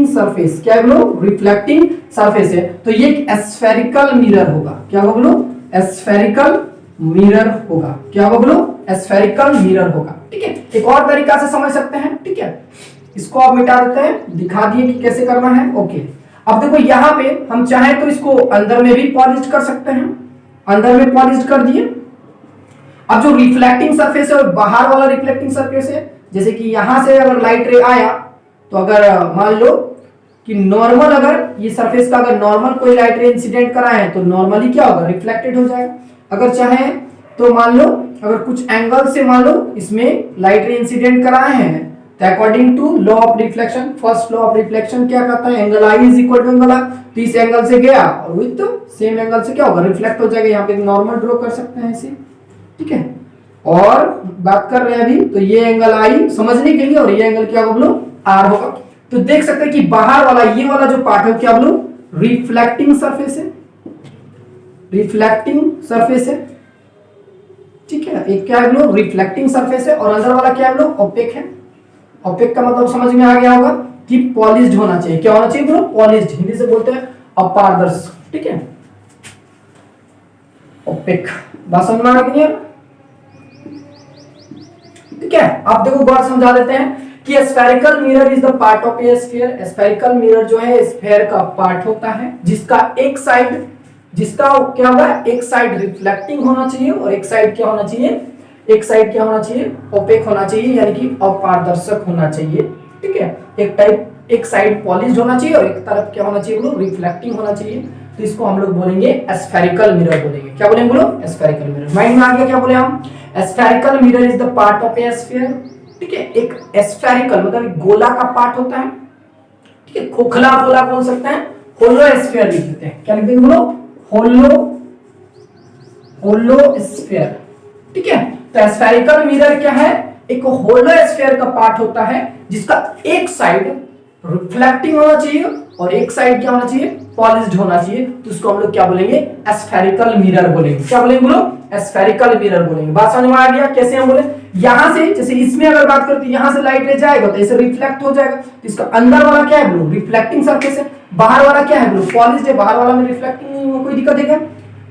सरफेस। क्या है बोलो, रिफ्लेक्टिंग सरफेस है। तो ये एक स्फेरिकल मिरर होगा। क्या होगा बोलो, स्फेरिकल मिरर होगा। क्या होगा बोलो, स्फेरिकल मिरर होगा, ठीक है। एक और तरीका से समझ सकते हैं, ठीक है। इसको आप मिटा देते हैं, दिखा दिए कि कैसे करना है, ओके। अब देखो यहाँ पे हम चाहें तो इसको अंदर में भी पॉलिश कर सकते हैं, अंदर में पॉलिश कर दिए। अब जो रिफ्लेक्टिंग सरफेस है और बाहर वाला रिफ्लेक्टिंग सरफेस है, जैसे कि यहां से अगर लाइट रे आया तो अगर मान लो कि नॉर्मल, अगर ये सरफेस का अगर नॉर्मल कोई लाइट रे इंसिडेंट करा है तो नॉर्मली क्या होगा, रिफ्लेक्टेड हो जाएगा। अगर चाहे तो मान लो अगर कुछ एंगल से मान लो इसमें लाइट रे इंसिडेंट कराए हैं तो according to law of reflection, first law of reflection क्या कहता है, angle I is equal to angle I. तो इस एंगल से गया और विद सेम एंगल से क्या होगा, रिफ्लेक्ट हो जाएगा। यहाँ पे नॉर्मल ड्रॉ कर सकते हैं इसे, ठीक है। और बात कर रहे हैं अभी, तो ये एंगल आई समझने के लिए, और ये एंगल क्या होगा बोलो, आर होगा। तो देख सकते हैं कि बाहर वाला ये वाला जो पार्ट है क्या बोलो, रिफ्लेक्टिंग सरफेस है, रिफ्लेक्टिंग सरफेस है, ठीक है। एक क्या है बोलो, रिफ्लेक्टिंग सरफेस है, और अंदर वाला क्या है बोलो, ओपेक है। ओपेक का मतलब समझ में आ गया होगा कि पॉलिश्ड होना चाहिए। क्या होना चाहिए बोलो, पॉलिश्ड, हिंदी से बोलते हैं अपारदर्शी, ठीक है, ओपेक। बात समझ में आ गई है, ठीक है। आप देखो गौर समझा देते हैं कि spherical mirror is the part of A sphere. Spherical mirror जो है स्फीयर का पार्ट होता है, जिसका एक साइड, जिसका क्या होगा, एक साइड रिफ्लेक्टिंग होना चाहिए और एक साइड क्या होना चाहिए, एक साइड क्या होना चाहिए, ओपेक होना चाहिए, यानी कि अपारदर्शक होना चाहिए, ठीक है। एक साइड पॉलिश्ड होना चाहिए और एक तरफ क्या होना चाहिए बोलो, रिफ्लेक्टिंग होना चाहिए। तो इसको हम लोग बोलेंगे स्फेरिकल मिरर बोलेंगे। क्या बोलेंगे बोलो, स्फेरिकल मिरर। माइंड में आ गया क्या बोले हम, spherical mirror is the part of A sphere, ठीक है। एक स्फेरिकल मतलब एक गोला का पार्ट होता है, ठीक है, खोखला गोला बोल सकते हैं, होलो स्फीयर लिख देते हैं। क्या लिख देंगे बोलो, होलो स्फीयर, ठीक है। तो स्फेरिकल मिरर क्या है, एक होलो स्फीयर का पार्ट होता है जिसका एक साइड रिफ्लेक्टिंग होना चाहिए और एक साइड क्या होना चाहिए, पॉलिश्ड होना चाहिए। तो उसको हम लोग क्या बोलेंगे, स्फेरिकल मिरर बोलेंगे। क्या बोलेंगे बोलो, स्फेरिकल मिरर बोलेंगे। बात समझ में आ गया कैसे हम बोले, यहां से जैसे इसमें अगर बात करते हैं, यहां से लाइट ले जाएगा तो ऐसे रिफ्लेक्ट हो जाएगा। तो इसका अंदर वाला क्या है ब्लू, रिफ्लेक्टिंग सरफेस है, बाहर वाला क्या है ब्लू, पॉलिश्ड है। बाहर वाला में रिफ्लेक्टिंग नहीं हुआ, कोई दिक्कत है।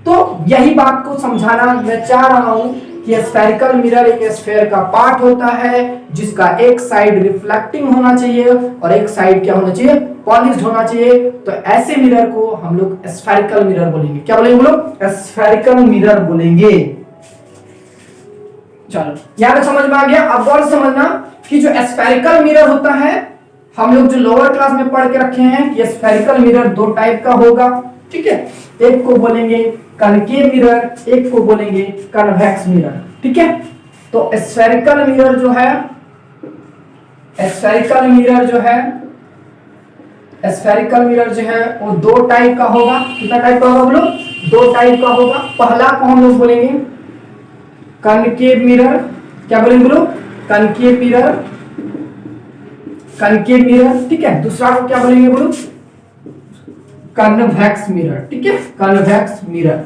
तो यही बात को समझाना मैं चाह रहा हूं कि स्फेरिकल मिरर एक स्फीयर का पार्ट होता है जिसका एक साइड रिफ्लेक्टिंग होना चाहिए और एक साइड क्या होना चाहिए, पॉलिश्ड होना चाहिए। तो ऐसे मिरर को हम लोग स्फेरिकल मिरर बोलेंगे। क्या बोलेंगे बोलो, स्फेरिकल मिरर बोलेंगे। चलो यहां तक समझ में आ गया। अब और समझना कि जो स्फेरिकल मिरर होता है, हम लोग जो लोअर क्लास में पढ़ के रखे हैं कि स्फेरिकल मिरर दो टाइप का होगा, ठीक है। एक को बोलेंगे कनकेव मिरर, एक को बोलेंगे कन्वेक्स मिरर, ठीक है। तो स्फेरिकल मिरर जो है, स्फेरिकल मिरर जो है वो दो टाइप का होगा। कितना टाइप का होगा बोलो, दो टाइप का होगा। पहला को हम लोग बोलेंगे कनकेव मिरर। क्या बोलेंगे बोलो, कनकेव मिरर, कनकेव मिरर, ठीक है। दूसरा को क्या बोलेंगे बोलो, कन्वेक्स मिरर, ठीक है, कन्वेक्स मिरर,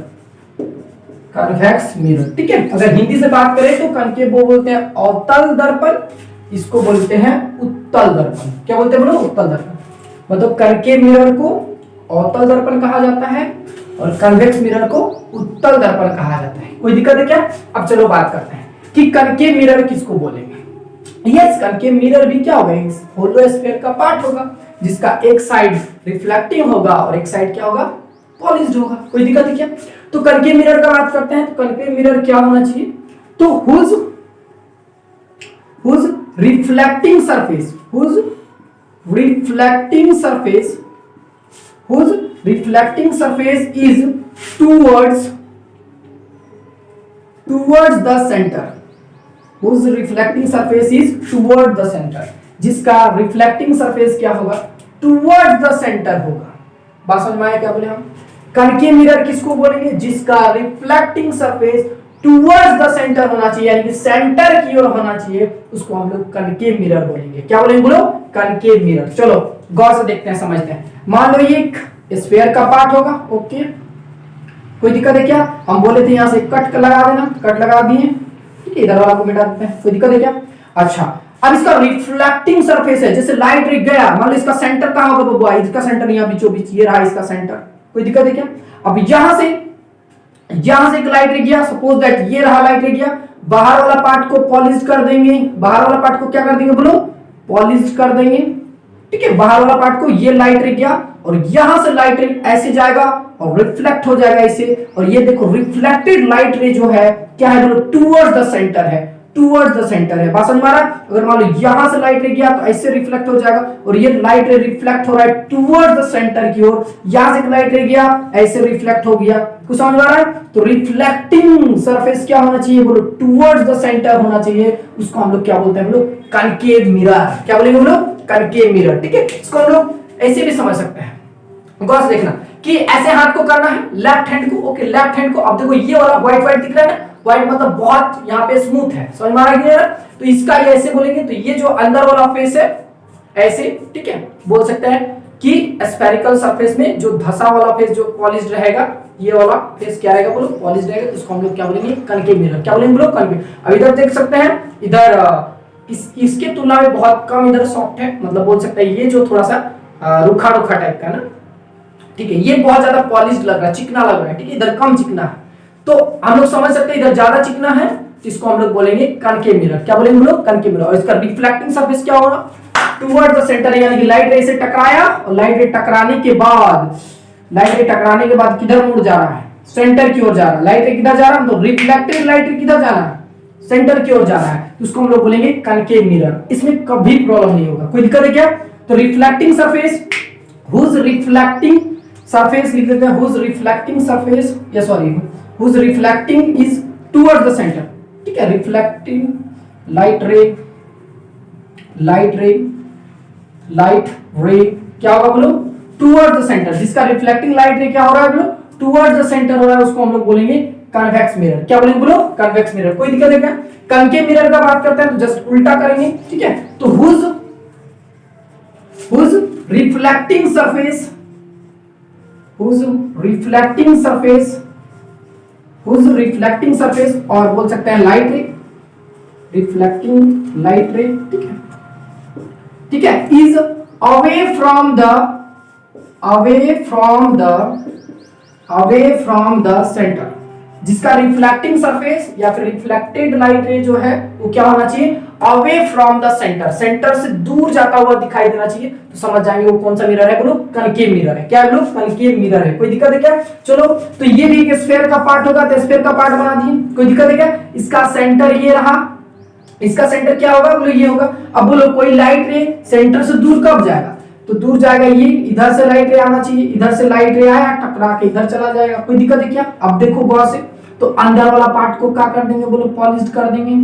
कन्वेक्स मिरर, ठीक है। अगर हिंदी से बात करें तो कनकेव वो बोलते हैं अवतल दर्पण, इसको बोलते हैं उत्तल दर्पण। क्या बोलते हैं बोलो, उत्तल दर्पण। मतलब कनकेव मिरर को अवतल दर्पण कहा जाता है और कन्वेक्स मिरर को उत्तल दर्पण कहा जाता है। कोई दिक्कत है क्या? अब चलो बात करते हैं कि कनकेव मिरर किसको बोलेंगे। यस, कनकेव मिरर भी क्या होगा, होलो स्फीयर का पार्ट होगा जिसका एक साइड रिफ्लेक्टिंग होगा और एक साइड क्या होगा, पॉलिश्ड होगा। कोई दिक्कत है क्या? तो कनकेव मिरर का बात करते हैं तो कनकेव मिरर क्या होना चाहिए, तो whose reflecting surface, whose reflecting surface is towards the centre, whose reflecting surface is toward the center, जिसका रिफ्लेक्टिंग सरफेस क्या होगा, टुवर्ड्स द सेंटर होगा। बात समझ में आया क्या बोले हम? कनकेव मिरर किसको बोलेंगे, जिसका reflecting surface towards the centre होना चाहिए, यानी कि सेंटर की ओर होना चाहिए, उसको हम लोग कनकेव मिरर बोलेंगे। क्या बोलेंगे बोलो? Concave mirror. चलो गौर से देखते हैं, समझते हैं। मान लो ये एक स्फीयर का पार्ट होगा, ओके, कोई दिक्कत है क्या? हम बोले थे यहां से कट लगा देना, कट लगा दिए, ठीक है, इधर वाला को मिटा देते हैं, कोई दिक्कत है क्या? अच्छा, अब इसका रिफ्लेक्टिंग सरफेस है, जैसे लाइट रे गया, मान लो इसका सेंटर कहां होगा बबुआ? इसका सेंटर यहाँ बीचों बीच, ये रहा इसका सेंटर, कोई दिक्कत है क्या? अब यहां से एक लाइट रे गया, सपोज दैट ये रहा लाइट रे गया, बाहर वाला पार्ट को पॉलिश कर देंगे, बाहर वाला पार्ट को क्या कर देंगे बोलो? पॉलिश कर देंगे, ठीक है, बाहर वाला पार्ट को। ये लाइट रे गया और यहां से लाइट रे ऐसे जाएगा और रिफ्लेक्ट हो जाएगा इसे, और ये देखो रिफ्लेक्टेड लाइट रे जो है क्या है बोलो? टुवर्ड्स द सेंटर है, टुवर्ड्स द सेंटर है। बात समझ में आ रहा है? अगर मान लो यहां से लाइट रे गया तो ऐसे रिफ्लेक्ट हो जाएगा, और ये लाइट रे रिफ्लेक्ट हो रहा है टुवर्ड्स द सेंटर की ओर, यहां से लाइट रे गया ऐसे रिफ्लेक्ट हो गया, कुछ समझ में आ रहा है? तो रिफ्लेक्टिंग सरफेस क्या होना चाहिए बोलो? टुवर्ड्स द सेंटर होना चाहिए, उसको हम लोग क्या बोलते हैं बोलो? Concave mirror. क्या बोलेंगे बोलो? कनकेव मिरर, ठीक है। इसको हम लोग ऐसे भी समझ सकते हैं, गौर से देखना कि ऐसे हाथ को करना है, लेफ्ट हैंड को, ओके, लेफ्ट हैंड को। अब देखो ये वाला व्हाइट व्हाइट दिख रहा है ना, व्हाइट मतलब बहुत यहाँ पे स्मूथ है, समझ में आ रहा है? तो इसका ये ऐसे बोलेंगे, तो ये जो अंदर वाला फेस है ऐसे, ठीक है, बोल सकते हैं कि स्फेरिकल सरफेस में जो धसा वाला फेस जो पॉलिश्ड रहेगा, ये वाला फेस क्या रहेगा बोलो? पॉलिश्ड रहेगा, तो उसको हम लोग क्या बोलेंगे? Concave mirror. क्या बोलेंगे बोलो? कनकेव। अब इधर देख सकते हैं, इधर इसके तुलना में बहुत कम इधर सॉफ्ट है, मतलब बोल सकते हैं ये जो थोड़ा सा रूखा रूखा टाइप का ना, ठीक है, ये बहुत ज्यादा पॉलिश्ड लग रहा है, चिकना लग रहा है, ठीक है, इधर कम चिकना है, तो हम लोग समझ सकते हैं इधर ज्यादा चिकना है, तो इसको हम लोग बोलेंगे कनकेव मिरर। क्या बोलेंगे हम लोग? Concave mirror. और इसका रिफ्लेक्टिंग सरफेस क्या होगा? टुवर्ड्स द सेंटर, यानी कि लाइट रे से टकराया, और लाइट रे टकराने के बाद किधर मुड़ जा रहा है? सेंटर की ओर जा रहा है। लाइट रे किधर जा रहा है? तो रिफ्लेक्टेड लाइट रे किधर जा रहा है? सेंटर की ओर जा रहा है, तो उसको हम लोग बोलेंगे कनकेव मिरर। इसमें कभी प्रॉब्लम नहीं होगा, कोई दिक्कत है क्या? तो reflecting surface, whose reflecting surface लिख देते हैं, whose reflecting surface, या sorry, whose reflecting is towards the center, ठीक है, reflecting light ray क्या होगा बोलो? towards the center, जिसका reflecting light ray क्या हो रहा है बोलो? towards the center हो रहा है, उसको हम लोग बोलेंगे कन्वेक्स मिरर। क्या बोलेंगे बोलो? Convex mirror. कोई दिक्कत है क्या? कनकेव मिरर का बात करते हैं तो जस्ट उल्टा करेंगे, ठीक है, तो whose reflecting surface और बोल सकते हैं लाइट रे, रिफ्लेक्टिंग लाइट रे, ठीक है, is away from the centre, जिसका रिफ्लेक्टिंग सरफेस या फिर रिफ्लेक्टेड लाइट रे जो है वो क्या होना चाहिए? Away from the centre, centre से दूर जाता हुआ दिखाई देना चाहिए, तो समझ जाएंगे वो कौन सा मिरर है बोलो? कनकेव मिरर है। क्या है बोलो? कनकेव मिरर है। कोई दिक्कत है क्या? चलो, तो ये भी एक स्फीयर का पार्ट होगा, तो स्फीयर का पार्ट बना दिए, कोई दिक्कत है क्या? इसका सेंटर ये रहा, इसका सेंटर क्या होगा बोलो? ये होगा। अब बोलो कोई लाइट रे सेंटर से दूर कब जाएगा? तो दूर जाएगा ये, इधर से लाइट रे आना चाहिए, इधर से लाइट रे आया, टकरा के इधर चला जाएगा, कोई दिक्कत है क्या? अब देखो गौर से, तो अंदर वाला पार्ट को क्या कर देंगे बोलो? पॉलिश कर देंगे।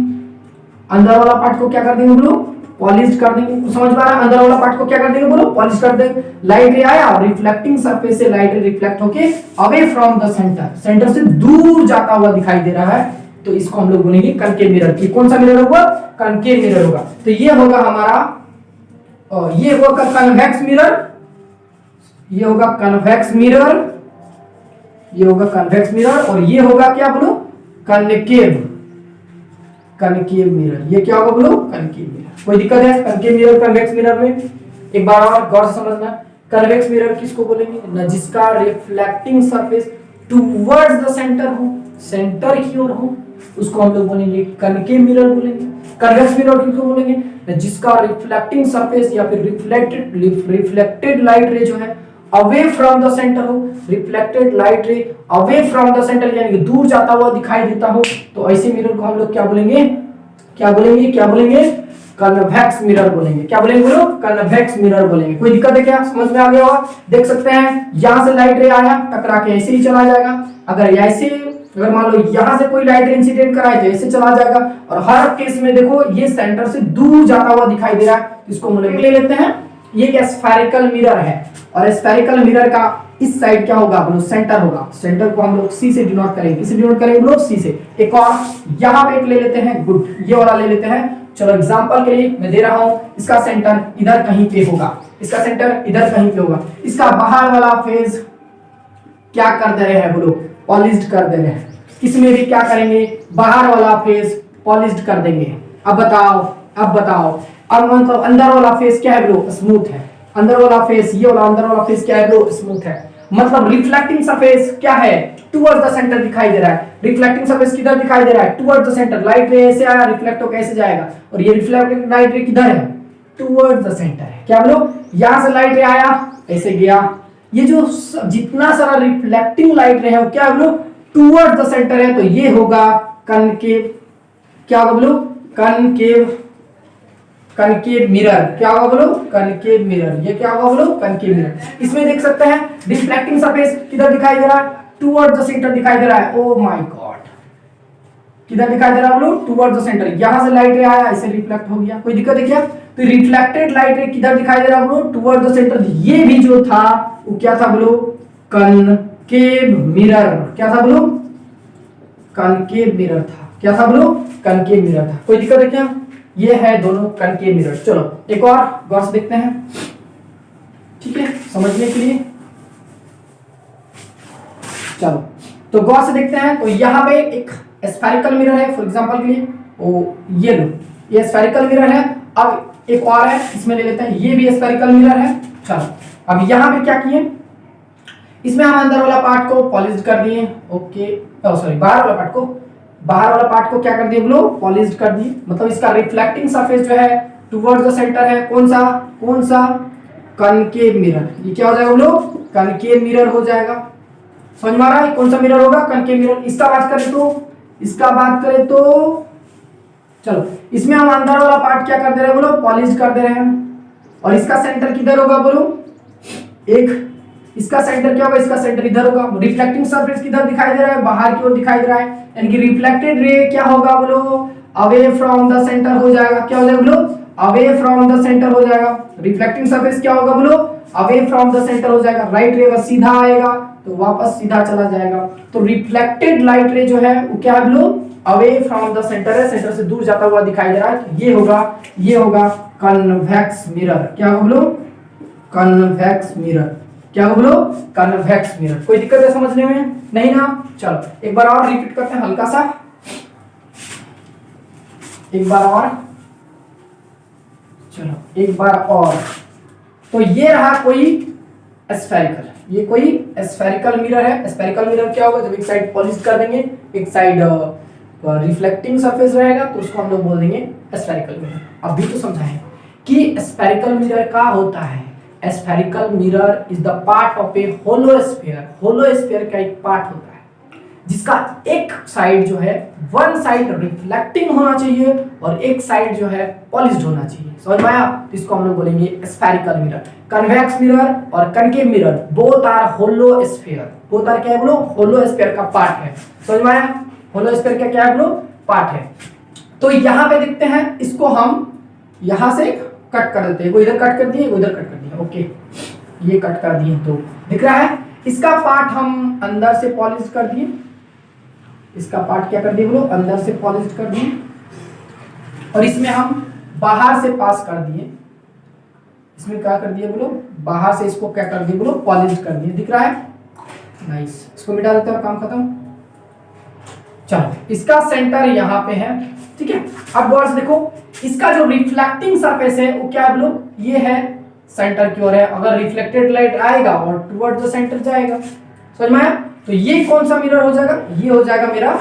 अंदर वाला पार्ट को क्या कर देंगे बोलो? पॉलिश कर देंगे। तो समझ पा रहा है? अंदर वाला पार्ट को क्या कर देंगे बोलो? पॉलिश कर देंगे। लाइट रे आया, रिफ्लेक्टिंग सरफेस से लाइट रे रिफ्लेक्ट होके away from the centre, centre से दूर जाता हुआ दिखाई दे रहा है, तो इसको हम लोग बोलेंगे कनकेव मिरर। की कौन सा मिरर होगा? कनकेव मिरर होगा। तो ये होगा हमारा, ये होगा कन्वेक्स मिरर, ये होगा कन्वेक्स मिरर, ये होगा कन्वेक्स मिरर, और ये होगा क्या बोलो? Concave mirror. ये क्या होगा बोलो? Concave mirror. कोई दिक्कत है कनकेव मिरर कन्वेक्स मिरर में? एक बार और गौर से समझना, कन्वेक्स मिरर किसको बोलेंगे? ना जिसका reflecting surface towards the centre हो, सेंटर की ओर हो, उसको हम लोग बोलेंगे कनकेव मिरर बोलेंगे। कन्वेक्स मिरर किसको बोलेंगे? ना जिसका रिफ्लेक्टिंग सरफेस या फिर रिफ्लेक्टेड लाइट रे जो है अवे फ्रॉम द सेंटर हो, रिफ्लेक्टेड लाइट रे अवे फ्रॉम द सेंटर, यानी कि दूर जाता हुआ दिखाई देता हो, तो ऐसे मिरर को हम लोग क्या बोलेंगे? कन्वेक्स मिरर बोलेंगे। क्या बोलेंगे बोलो? कन्वेक्स मिरर बोलेंगे। कोई दिक्कत है क्या? समझ में आ गया होगा? देख सकते हैं यहां से लाइट रे आया, टकरा के ऐसे ही चला जाएगा, अगर ऐसे अगर मान लो यहां से कोई लाइट इंसिडेंट कराए तो ऐसे चला जाएगा, और हर केस में देखो ये सेंटर से दूर जाता हुआ दिखाई दे रहा है, इसको हम ले लेते हैं। ये एक स्फेरिकल मिरर है, और स्फेरिकल मिरर का इस साइड क्या होगा, हम लोग सेंटर होगा। सेंटर को हम लोग सी से डिनोट करेंगे, इसे डिनोट करेंगे हम लोग सी से। एक और यहां पे एक ले लेते हैं, गुड, ये वाला ले लेते हैं। चलो एग्जांपल के लिए मैं दे रहा हूं, इसका सेंटर इधर कहीं पे होगा, इसका सेंटर इधर कहीं पे होगा। इसका बाहर वाला फेज क्या कर दे रहे हैं बोलो, पॉलिश्ड कर दे रहे हैं। इसमें भी क्या करेंगे, बाहर वाला फेस पॉलिश्ड कर देंगे। अब बताओ, अब मतलब अंदर वाला फेस क्या है ब्रो, स्मूथ है। अंदर वाला फेस, ये वाला अंदर वाला फेस क्या है ब्रो, स्मूथ है। मतलब रिफ्लेक्टिंग सरफेस क्या है, टुवर्ड्स द सेंटर दिखाई दे रहा है। रिफ्लेक्टिंग सरफेस किधर दिखाई दे रहा है, टुवर्ड्स द सेंटर। लाइट रे ऐसे आया, रिफ्लेक्ट होकर ऐसे जाएगा, और ये रिफ्लेक्टिंग लाइट रे किधर है, टुवर्ड्स द सेंटर है। क्या बोलो, यहां से लाइट रे आया, ऐसे गया, ये जो जितना सारा रिफ्लेक्टिंग लाइट रे है वो क्या बोलो, टुवर्ड्स द सेंटर है, तो ये होगा कनकेव। क्या होगा बोलो, कनकेव, कनकेव मिरर। क्या होगा बोलो, कनकेव मिरर। ये क्या होगा बोलो, कनकेव मिरर। इसमें देख सकते हैं रिफ्लेक्टिंग सरफेस किधर दिखाई दे रहा है, टुवर्ड्स द सेंटर दिखाई दे रहा है। ओ माय गॉड, किधर दिखाई दे रहा है बोलो, टुवर्ड्स द सेंटर। यहां से लाइट रे आया, ऐसे रिफ्लेक्ट हो गया, कोई दिक्कत है क्या? तो रिफ्लेक्टेड लाइट रे किधर दिखाई दे रहा है बोलो, टुवर्ड्स द सेंटर। ये भी जो था वो क्या था बोलो, कनकेव मिरर। क्या था बोलो, कनकेव मिरर था। क्या था बोलो, कनकेव मिरर था। कोई दिक्कत है क्या? ये है दोनों कनकेव मिरर। चलो एक और गौर से देखते हैं, ठीक है, समझने के लिए। चलो तो गौर से देखते हैं। तो यहाँ पे एक स्फेरिकल मिरर है, फॉर एग्जांपल के लिए ओ ये लो, ये स्फेरिकल मिरर है। अब एक और है, इसमें ले लेते हैं, ये भी स्फेरिकल मिरर है। चलो अब यहाँ पे क्या किए, इसमें हम अंदर वाला पार्ट को पॉलिश कर दिए, ओके, सॉरी बाहर वाला पार्ट को क्या कर दिए बोलो, पॉलिश कर दिए। मतलब इसका रिफ्लेक्टिंग सरफेस जो है टुवर्ड्स द सेंटर है। कौन सा, कनकेव मिरर। ये क्या हो जाएगा बोलो, कनकेव मिरर हो जाएगा। समझ में आ रहा है कौन सा मिरर होगा, कनकेव मिरर। इसका बात करें तो चलो इसमें हम अंदर वाला पार्ट क्या कर दे रहे हैं बोलो, पॉलिश कर दे रहे हैं। और इसका सेंटर किधर होगा बोलो, एक इसका सेंटर क्या होगा, इसका सेंटर इधर होगा। रिफ्लेक्टिंग सरफेस किधर दिखाई दे रहा है, बाहर की ओर दिखाई दे रहा है, यानी कि रिफ्लेक्टेड रे क्या होगा बोलो, अवे फ्रॉम द सेंटर हो जाएगा। क्या हो जाएगा बोलो, अवे फ्रॉम द सेंटर हो जाएगा। रिफ्लेक्टिंग सरफेस क्या होगा बोलो, अवे फ्रॉम द सेंटर हो जाएगा। राइट रे अगर सीधा आएगा तो वापस सीधा चला जाएगा। तो रिफ्लेक्टेड लाइट रे जो है वो क्या है बोलो, अवे फ्रॉम द सेंटर है, सेंटर से दूर जाता हुआ दिखाई दे रहा है। तो ये होगा कन्वेक्स मिरर। क्या होगा बोलो, कन्वेक्स मिरर। क्या बोलो, कन्वेक्स मिरर। कोई दिक्कत है समझने में? नहीं ना। चलो एक बार और रिपीट करते हैं हल्का सा, एक बार और। चलो एक बार और। तो ये रहा कोई स्फेरिकल, ये कोई स्फेरिकल मिरर है। स्फेरिकल मिरर क्या होगा, जब एक साइड पॉलिश कर देंगे, एक साइड रिफ्लेक्टिंग सरफेस रहेगा, तो उसको हम लोग बोल देंगे स्फेरिकल मिरर। अभी तो समझाएं कि स्फेरिकल मिरर का होता है, spherical mirror is the part of a hollow sphere. Hollow sphere का एक पार्ट होता है जिसका एक साइड जो है, वन साइड रिफ्लेक्टिंग होना चाहिए और एक साइड जो है पॉलिश्ड होना चाहिए। समझ में आया? तो इसको हम लोग बोलेंगे स्फेरिकल मिरर। कन्वेक्स मिरर और concave mirror both are hollow sphere. Both are क्या है बोलो, होलो स्फीयर का पार्ट है। समझ में आया? होलो स्फीयर का क्या है बोलो, पार्ट है। तो यहाँ पे देखते हैं, इसको हम यहां से कट कर देते हैं। वो इधर कट कर दिए, वो इधर कट कर दिया, ओके, ये कट कर दिए। तो दिख रहा है, इसका पार्ट हम अंदर से पॉलिश कर दिए। इसका पार्ट क्या कर दिए बोलो, अंदर से पॉलिश कर दिए। और इसमें हम बाहर से पास कर दिए। इसमें क्या कर दिए बोलो, बाहर से इसको क्या कर दिए बोलो, पॉलिश कर दिए। दिख रहा है, नाइस। इसको मिटा देते हैं, काम खत्म। चलो इसका सेंटर यहाँ पे है, ठीक है। अब गौर से देखो, इसका जो रिफ्लेक्टिंग सरफेस है वो क्या है बोलो, ये है, सेंटर की ओर है। अगर रिफ्लेक्टेड लाइट आएगा और टुवर्ड्स द सेंटर जाएगा। समझ में आया? तो ये कौन सा मिरर हो जाएगा, ये हो जाएगा मेरा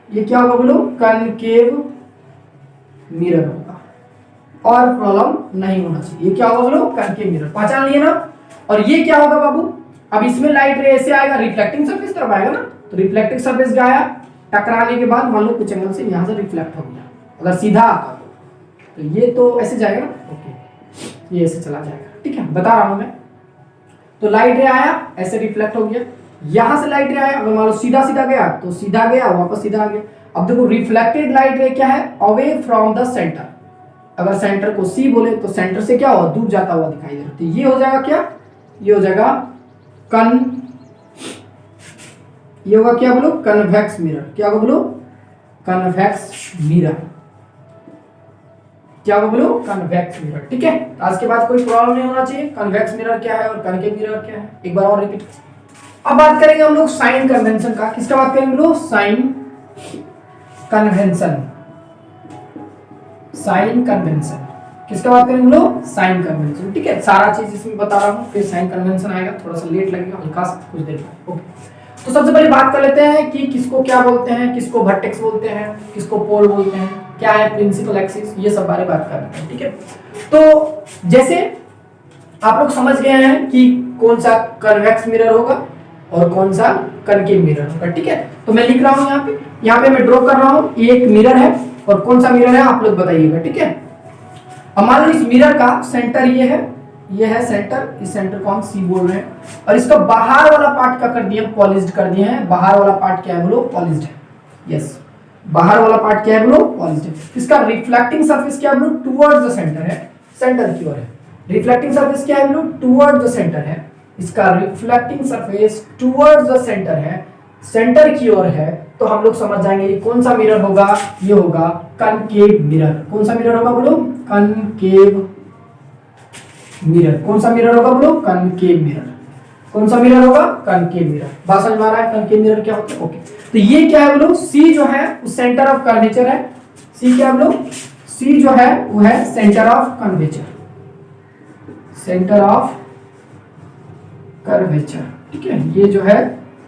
ये क्या होगा बोलो, कनकेव मिरर होगा। और प्रॉब्लम नहीं होना चाहिए। ये क्या होगा बोलो, कनकेव मिरर। पहचान लिए ना? और ये क्या होगा बाबू, अब इसमें लाइट रे ऐसे आएगा, रिफ्लेक्टिंग सरफेस तरफ आएगा ना, तो रिफ्लेक्टिंग सरफेस गया, टकराने के बाद मान लो कुछ एंगल से यहां से रिफ्लेक्ट हो गया। अगर सीधा आता तो ये तो ऐसे जाएगा ना, ओके, ये ऐसे चला जाएगा, ठीक है, बता रहा हूं मैं। तो लाइट रे आया, ऐसे रिफ्लेक्ट हो गया, यहां से लाइट रे आया, अगर मान लो सीधा सीधा गया तो सीधा गया, वापस सीधा आ गया। अब देखो रिफ्लेक्टेड लाइट रे क्या है, अवे फ्रॉम द सेंटर। अगर सेंटर को सी बोले तो सेंटर से क्या हो, दूर जाता हुआ दिखाई दे रहा है, तो ये हो जाएगा क्या, ये हो जाएगा ये होगा क्या बोलो, कन्वेक्स मिरर। क्या होगा बोलो, कन्वेक्स मिरर। क्या होगा बोलो, कन्वेक्स मिरर। ठीक है, आज के बाद कोई प्रॉब्लम नहीं होना चाहिए। कन्वेक्स मिरर क्या है और कनकेव मिरर क्या है, एक बार और रिपीट। अब बात करेंगे हम लोग साइन कन्वेंशन का। किसका बात करेंगे लोग, साइन कन्वेंशन। साइन कन्वेंशन किसका बात करेंगे लोग, साइन कन्वेंशन। ठीक है, सारा चीज इसमें बता रहा हूं, फिर साइन कन्वेंशन आएगा, थोड़ा सा लेट लगेगा, हल्का सा कुछ देर में। ओके, तो सबसे पहले बात कर लेते हैं कि किसको क्या बोलते हैं, किसको वर्टेक्स बोलते हैं, किसको पोल बोलते हैं, क्या है प्रिंसिपल एक्सिस, ये सब बारे बात कर लेते हैं। ठीक है, तो जैसे आप लोग समझ गए हैं कि कौन सा कन्वेक्स मिरर होगा और कौन सा कनकेव मिरर होगा। ठीक है, तो मैं लिख रहा हूं यहाँ पे मैं ड्रॉ कर रहा हूं, एक मिरर है और कौन सा मिरर है आप लोग बताइएगा। ठीक है, अब मान लो इस मिरर का सेंटर ये है सेंटर, इस सेंटर को हम सी बोल रहे हैं, और इसका बाहर वाला पार्ट का कर दिया पॉलिश्ड कर दिए हैं। बाहर वाला पार्ट क्या है बोलो, पॉलिश्ड है। यस, बाहर वाला पार्ट क्या है बोलो, पॉलिश्ड है। इसका रिफ्लेक्टिंग सरफेस क्या है बोलो, टुवर्ड्स द सेंटर है, सेंटर की ओर है। रिफ्लेक्टिंग सरफेस क्या है बोलो, टुवर्ड्स द सेंटर है। इसका reflecting surface towards the centre है, सेंटर की ओर है, तो हम लोग समझ जाएंगे ये कौन सा मिरर होगा, ये होगा कनकेव मिरर। कौन सा मिरर होगा बोलो, कनकेव मिरर। कौन सा मिरर होगा बोलो, कनकेव मिरर। कौन सा मिरर होगा, कनकेव मिरर। बात समझ में आ रहा है कनकेव मिरर क्या होता है। ओके, तो ये क्या है बोलो, सी जो है वो सेंटर ऑफ कर्वेचर है। सी क्या बोलो, सी जो है वो है centre of curvature, centre of curvature. ठीक है, ये जो है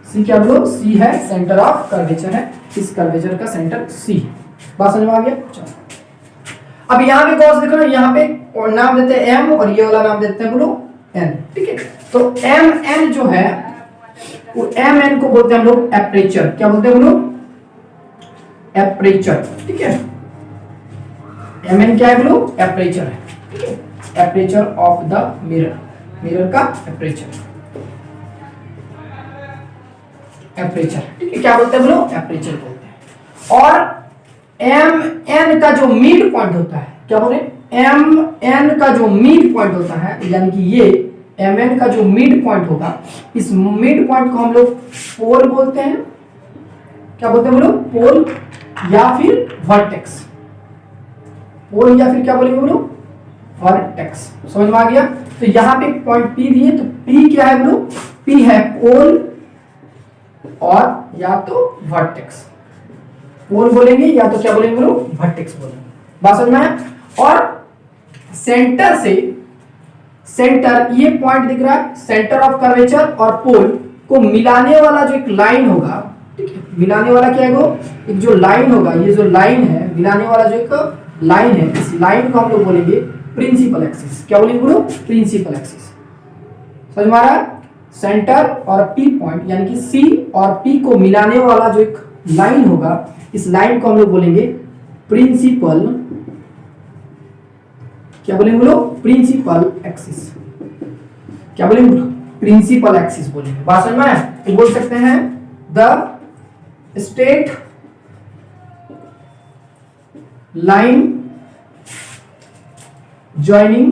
सी क्या बोलो, सी है सेंटर ऑफ कर्वेचर है, इस कर्वेचर का सेंटर सी। बात समझ में आ गया। चलो अब यहाँ पे गौर से देखो ना, यहाँ पे और नाम देते हैं एम और ये वाला नाम देते हैं बोलो एन। ठीक है, तो एम एन जो है वो एम एन को बोलते हैं हम लोग एपरेचर। क्या बोलते हैं बोलो, एपरेचर। ठीक है, एम एन क्या है बोलो, एपरेचर है। ठीक है, aperture of the mirror, mirror का एपरेचर, एपरेचर। ठीक है, क्या बोलते हैं बोलो, एपरेचर बोलते हैं। और एम एन का जो मिड पॉइंट होता है, क्या बोले, एम एन का जो मिड पॉइंट होता है, यानी कि ये एम एन का जो मिड पॉइंट होगा, इस मिड पॉइंट को हम लोग पोल बोलते हैं। क्या बोलते हैं बोलो, पोल या फिर वर्टेक्स। पोल या फिर क्या बोलेंगे बोलो, वर्टेक्स। समझ में आ गया। तो यहाँ पे पॉइंट पी दिए, तो पी क्या है बोलो, पी है पोल और या तो वर्टेक्स। पोल बोलेंगे या तो क्या बोलेंगे बोलो, वर्टेक्स बोलेंगे। बात समझ में आया। और सेंटर से, सेंटर ये पॉइंट दिख रहा है, सेंटर ऑफ कर्वेचर और पोल को मिलाने वाला जो एक लाइन होगा, ठीक है, मिलाने वाला क्या है वो, एक जो लाइन होगा, ये जो लाइन है, मिलाने वाला जो एक लाइन है, इस लाइन को हम लोग बोलेंगे प्रिंसिपल एक्सिस। क्या बोलेंगे बोलो, प्रिंसिपल एक्सिस। समझ में आ रहा है। सेंटर और पी पॉइंट यानी कि सी और पी को मिलाने वाला जो एक लाइन होगा, इस लाइन को हम लोग बोलेंगे प्रिंसिपल, क्या बोलेंगे बोलो, प्रिंसिपल एक्सिस। क्या बोलेंगे बोलो, प्रिंसिपल एक्सिस बोलेंगे। बात समझ में आया। तो बोल सकते हैं द स्ट्रेट लाइन ज्वाइनिंग,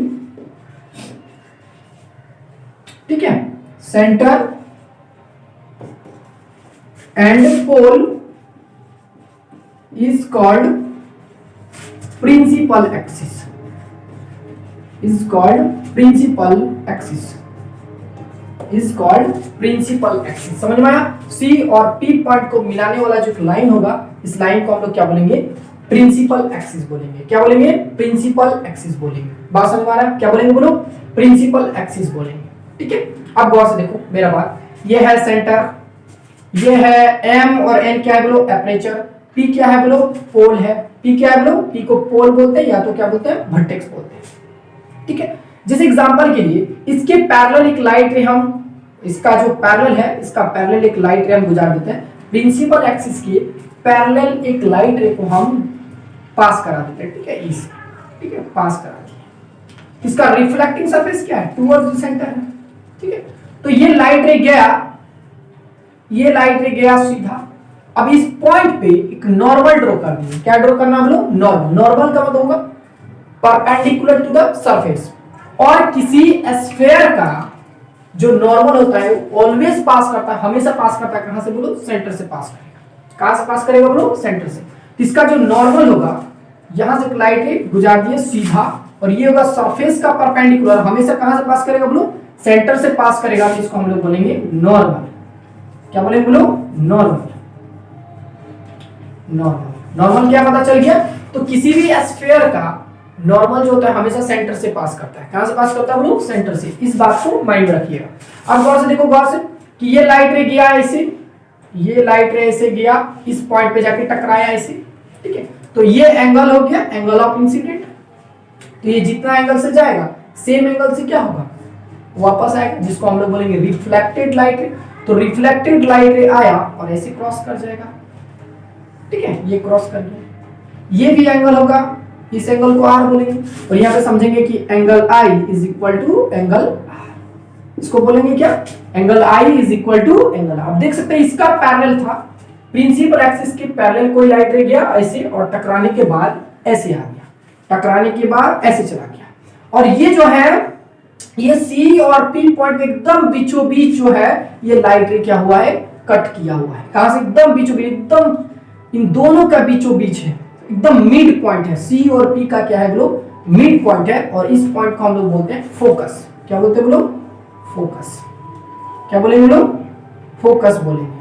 ठीक है, centre and pole is called principal axis, is called principal axis, is called principal axis। समझ में आया। C और P पॉइंट को मिलाने वाला जो लाइन होगा, इस लाइन को हम लोग क्या बोलेंगे, प्रिंसिपल एक्सिस बोलेंगे। क्या बोलेंगे, प्रिंसिपल एक्सिस बोलेंगे। बात समझ में आ रहा है। क्या बोलेंगे बोलो, प्रिंसिपल एक्सिस बोलेंगे। ठीक है, अब गौर से देखो मेरा बात, ये है सेंटर, ये है M और N क्या है बोलो, एपरेचर। P क्या है बोलो, पोल है। P क्या है बोलो, P को पोल बोलते हैं या तो क्या बोलते हैं, वर्टेक्स बोलते हैं। ठीक है, जैसे एग्जांपल के लिए इसके पैरेलल एक लाइट रे हम, इसका जो पैरेलल है, इसका पैरेलल एक लाइट रे हम गुजार देते हैं। प्रिंसिपल एक्सिस के पैरेलल एक लाइट रे को हम पास करा देते हैं। ठीक है, इस, ठीक है, पास करा दिया। इसका रिफ्लेक्टिंग सरफेस क्या है, टुवर्ड्स द सेंटर है। ठीक है, तो ये लाइट रे गया ये लाइट रे गया सीधा। अब इस पॉइंट पे एक नॉर्मल ड्रॉ कर दिए। क्या ड्रॉ करना हम लोग? नॉर्मल। नॉर्मल का मतलब होगा परपेंडिकुलर टू द सरफेस। और किसी स्फीयर का जो नॉर्मल होता है ऑलवेज पास करता है, हमेशा पास करता है कहां से बोलो? सेंटर से पास करेगा। कहां से पास करेगा बोलो? सेंटर से। इसका जो नॉर्मल होगा, यहां से लाइट रे गुजार दिए सीधा, और ये होगा सरफेस का परपेंडिकुलर, हमेशा कहां से पास करेगा बोलो? सेंटर से पास करेगा। तो इसको हम लोग बोलेंगे नॉर्मल। क्या बोलेंगे बोलो? नॉर्मल। नॉर्मल। नॉर्मल क्या पता चल गया? तो किसी भी स्फीयर का नॉर्मल जो होता है हमेशा सेंटर से पास करता है। कहां से पास करता है बोलो? सेंटर से। इस बात को माइंड में रखिएगा। अब गौर से देखो, गौर से कि ये लाइट रे गया ऐसे, ये लाइट रे ऐसे गया, इस पॉइंट पे जाके टकराया ऐसे, ठीक है। तो ये एंगल हो गया एंगल ऑफ इंसिडेंट। तो ये जितना एंगल से जाएगा सेम एंगल से क्या होगा? वापस आएगा, जिसको हम लोग बोलेंगे रिफ्लेक्टेड लाइट रे। तो रिफ्लेक्टेड लाइट रे आया और ऐसे क्रॉस कर जाएगा, ठीक है। ये क्रॉस कर गया। ये भी एंगल होगा, इस एंगल को आर बोलेंगे। और यहां पे समझेंगे कि angle I is equal to angle R. इसको बोलेंगे क्या? Angle I is equal to angle R. अब देख सकते हैं इसका पैरेलल था, प्रिंसिपल एक्सिस के पैरेलल कोई लाइट रे गया ऐसे, और टकराने के बाद ऐसे आ गया, टकराने के बाद ऐसे चला गया। और ये जो है ये सी और पी पॉइंट के एकदम बीचों बीच जो है ये लाइट रे क्या हुआ है? कट किया हुआ है। कहां से? एकदम बीचों बीच, एकदम इन दोनों का बीचों बीच है, एकदम मिड पॉइंट है। सी और पी का क्या है बोलो? मिड पॉइंट है। और इस पॉइंट को हम लोग बोलते हैं फोकस। क्या बोलते हैं बोलो? फोकस। क्या बोलेंगे लोग? फोकस बोलेंगे।